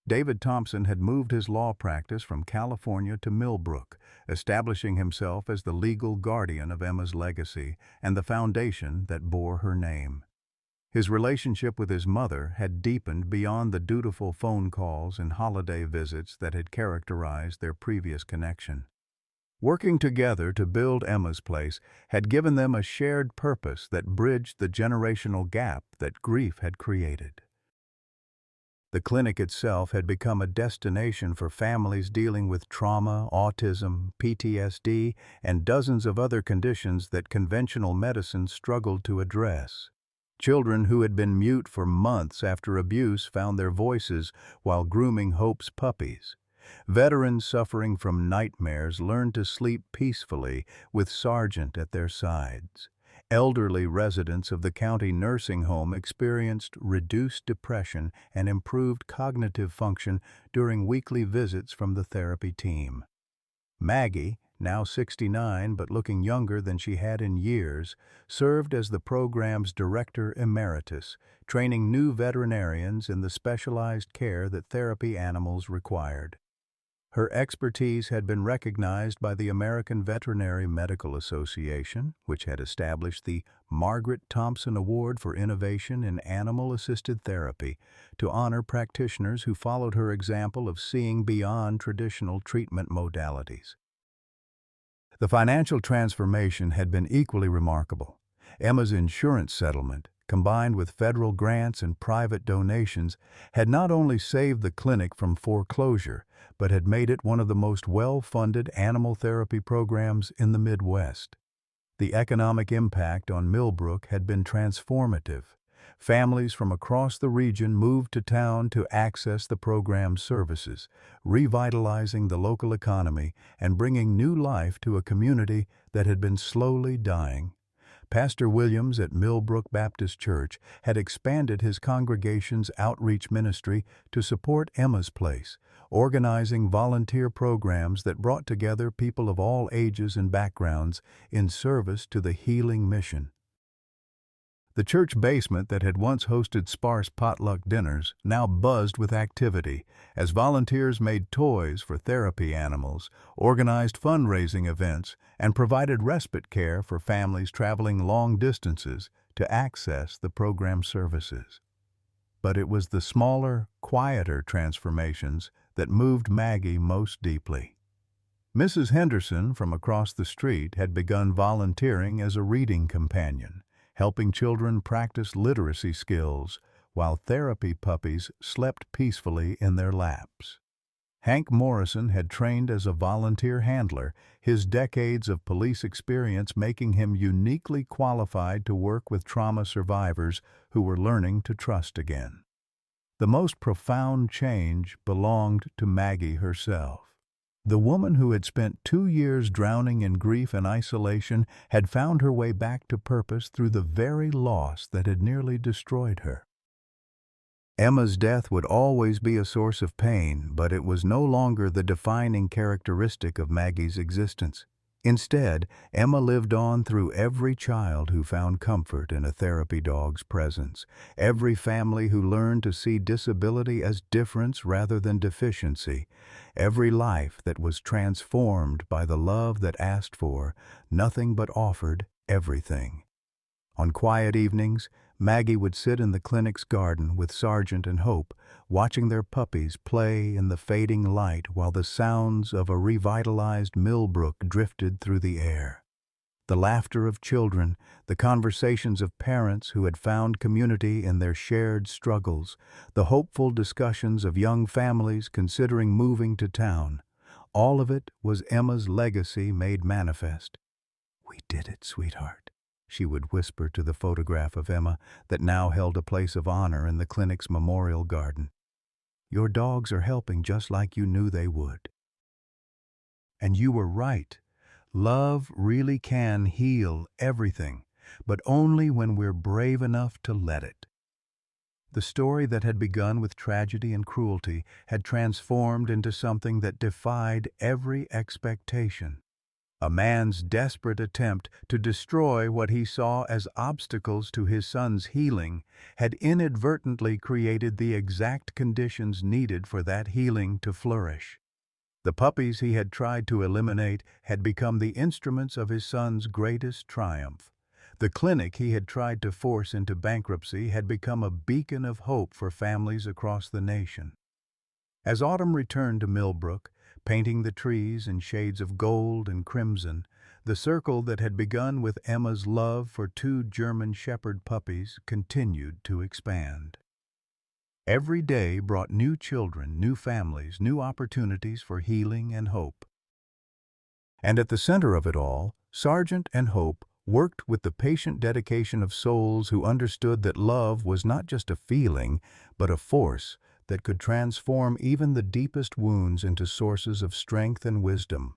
David Thompson had moved his law practice from California to Millbrook, establishing himself as the legal guardian of Emma's legacy and the foundation that bore her name. His relationship with his mother had deepened beyond the dutiful phone calls and holiday visits that had characterized their previous connection. Working together to build Emma's place had given them a shared purpose that bridged the generational gap that grief had created. The clinic itself had become a destination for families dealing with trauma, autism, PTSD, and dozens of other conditions that conventional medicine struggled to address. Children who had been mute for months after abuse found their voices while grooming Hope's puppies. Veterans suffering from nightmares learned to sleep peacefully with Sargent at their sides. Elderly residents of the county nursing home experienced reduced depression and improved cognitive function during weekly visits from the therapy team. Maggie, now 69 but looking younger than she had in years, served as the program's director emeritus, training new veterinarians in the specialized care that therapy animals required. Her expertise had been recognized by the American Veterinary Medical Association, which had established the Margaret Thompson Award for Innovation in Animal-Assisted Therapy to honor practitioners who followed her example of seeing beyond traditional treatment modalities. The financial transformation had been equally remarkable. Emma's insurance settlement, combined with federal grants and private donations, had not only saved the clinic from foreclosure, but had made it one of the most well-funded animal therapy programs in the Midwest. The economic impact on Millbrook had been transformative. Families from across the region moved to town to access the program's services, revitalizing the local economy and bringing new life to a community that had been slowly dying. Pastor Williams at Millbrook Baptist Church had expanded his congregation's outreach ministry to support Emma's Place, organizing volunteer programs that brought together people of all ages and backgrounds in service to the healing mission. The church basement that had once hosted sparse potluck dinners now buzzed with activity as volunteers made toys for therapy animals, organized fundraising events, and provided respite care for families traveling long distances to access the program's services. But it was the smaller, quieter transformations that moved Maggie most deeply. Mrs. Henderson from across the street had begun volunteering as a reading companion, helping children practice literacy skills while therapy puppies slept peacefully in their laps. Hank Morrison had trained as a volunteer handler, his decades of police experience making him uniquely qualified to work with trauma survivors who were learning to trust again. The most profound change belonged to Maggie herself. The woman who had spent 2 years drowning in grief and isolation had found her way back to purpose through the very loss that had nearly destroyed her. Emma's death would always be a source of pain, but it was no longer the defining characteristic of Maggie's existence. Instead, Emma lived on through every child who found comfort in a therapy dog's presence, every family who learned to see disability as difference rather than deficiency, every life that was transformed by the love that asked for nothing but offered everything. On quiet evenings, Maggie would sit in the clinic's garden with Sargent and Hope, watching their puppies play in the fading light while the sounds of a revitalized Millbrook drifted through the air. The laughter of children, the conversations of parents who had found community in their shared struggles, the hopeful discussions of young families considering moving to town, all of it was Emma's legacy made manifest. "We did it, sweetheart," she would whisper to the photograph of Emma that now held a place of honor in the clinic's memorial garden. "Your dogs are helping just like you knew they would." And you were right. Love really can heal everything, but only when we're brave enough to let it. The story that had begun with tragedy and cruelty had transformed into something that defied every expectation. A man's desperate attempt to destroy what he saw as obstacles to his son's healing had inadvertently created the exact conditions needed for that healing to flourish. The puppies he had tried to eliminate had become the instruments of his son's greatest triumph. The clinic he had tried to force into bankruptcy had become a beacon of hope for families across the nation. As autumn returned to Millbrook, painting the trees in shades of gold and crimson, the circle that had begun with Emma's love for 2 German Shepherd puppies continued to expand. Every day brought new children, new families, new opportunities for healing and hope. And at the center of it all, Sargent and Hope worked with the patient dedication of souls who understood that love was not just a feeling, but a force that could transform even the deepest wounds into sources of strength and wisdom.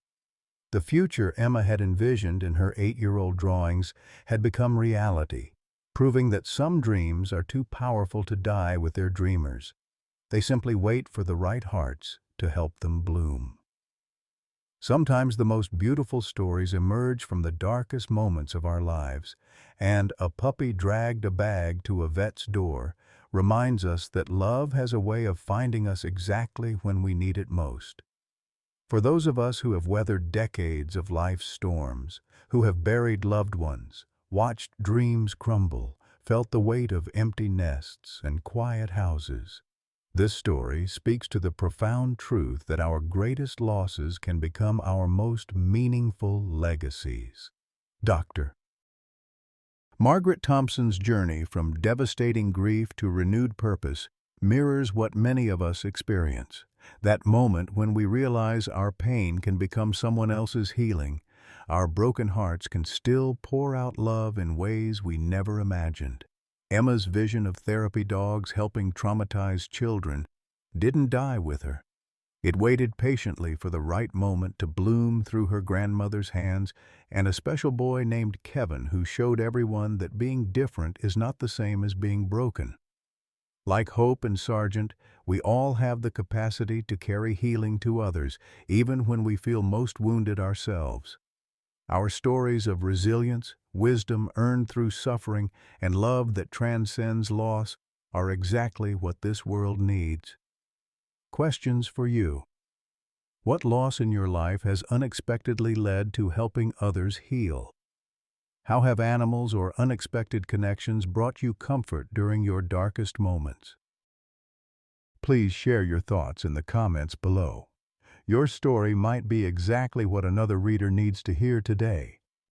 The future Emma had envisioned in her 8-year-old drawings had become reality, proving that some dreams are too powerful to die with their dreamers. They simply wait for the right hearts to help them bloom. Sometimes the most beautiful stories emerge from the darkest moments of our lives, and "A Puppy Dragged a Bag to a Vet's Door" reminds us that love has a way of finding us exactly when we need it most. For those of us who have weathered decades of life's storms, who have buried loved ones, watched dreams crumble, felt the weight of empty nests and quiet houses, this story speaks to the profound truth that our greatest losses can become our most meaningful legacies. Dr. Margaret Thompson's journey from devastating grief to renewed purpose mirrors what many of us experience. That moment when we realize our pain can become someone else's healing, our broken hearts can still pour out love in ways we never imagined. Emma's vision of therapy dogs helping traumatized children didn't die with her. It waited patiently for the right moment to bloom through her grandmother's hands and a special boy named Kevin who showed everyone that being different is not the same as being broken. Like Hope and Sargent, we all have the capacity to carry healing to others, even when we feel most wounded ourselves. Our stories of resilience, wisdom earned through suffering, and love that transcends loss are exactly what this world needs. Questions for you. What loss in your life has unexpectedly led to helping others heal? How have animals or unexpected connections brought you comfort during your darkest moments? Please share your thoughts in the comments below. Your story might be exactly what another reader needs to hear today.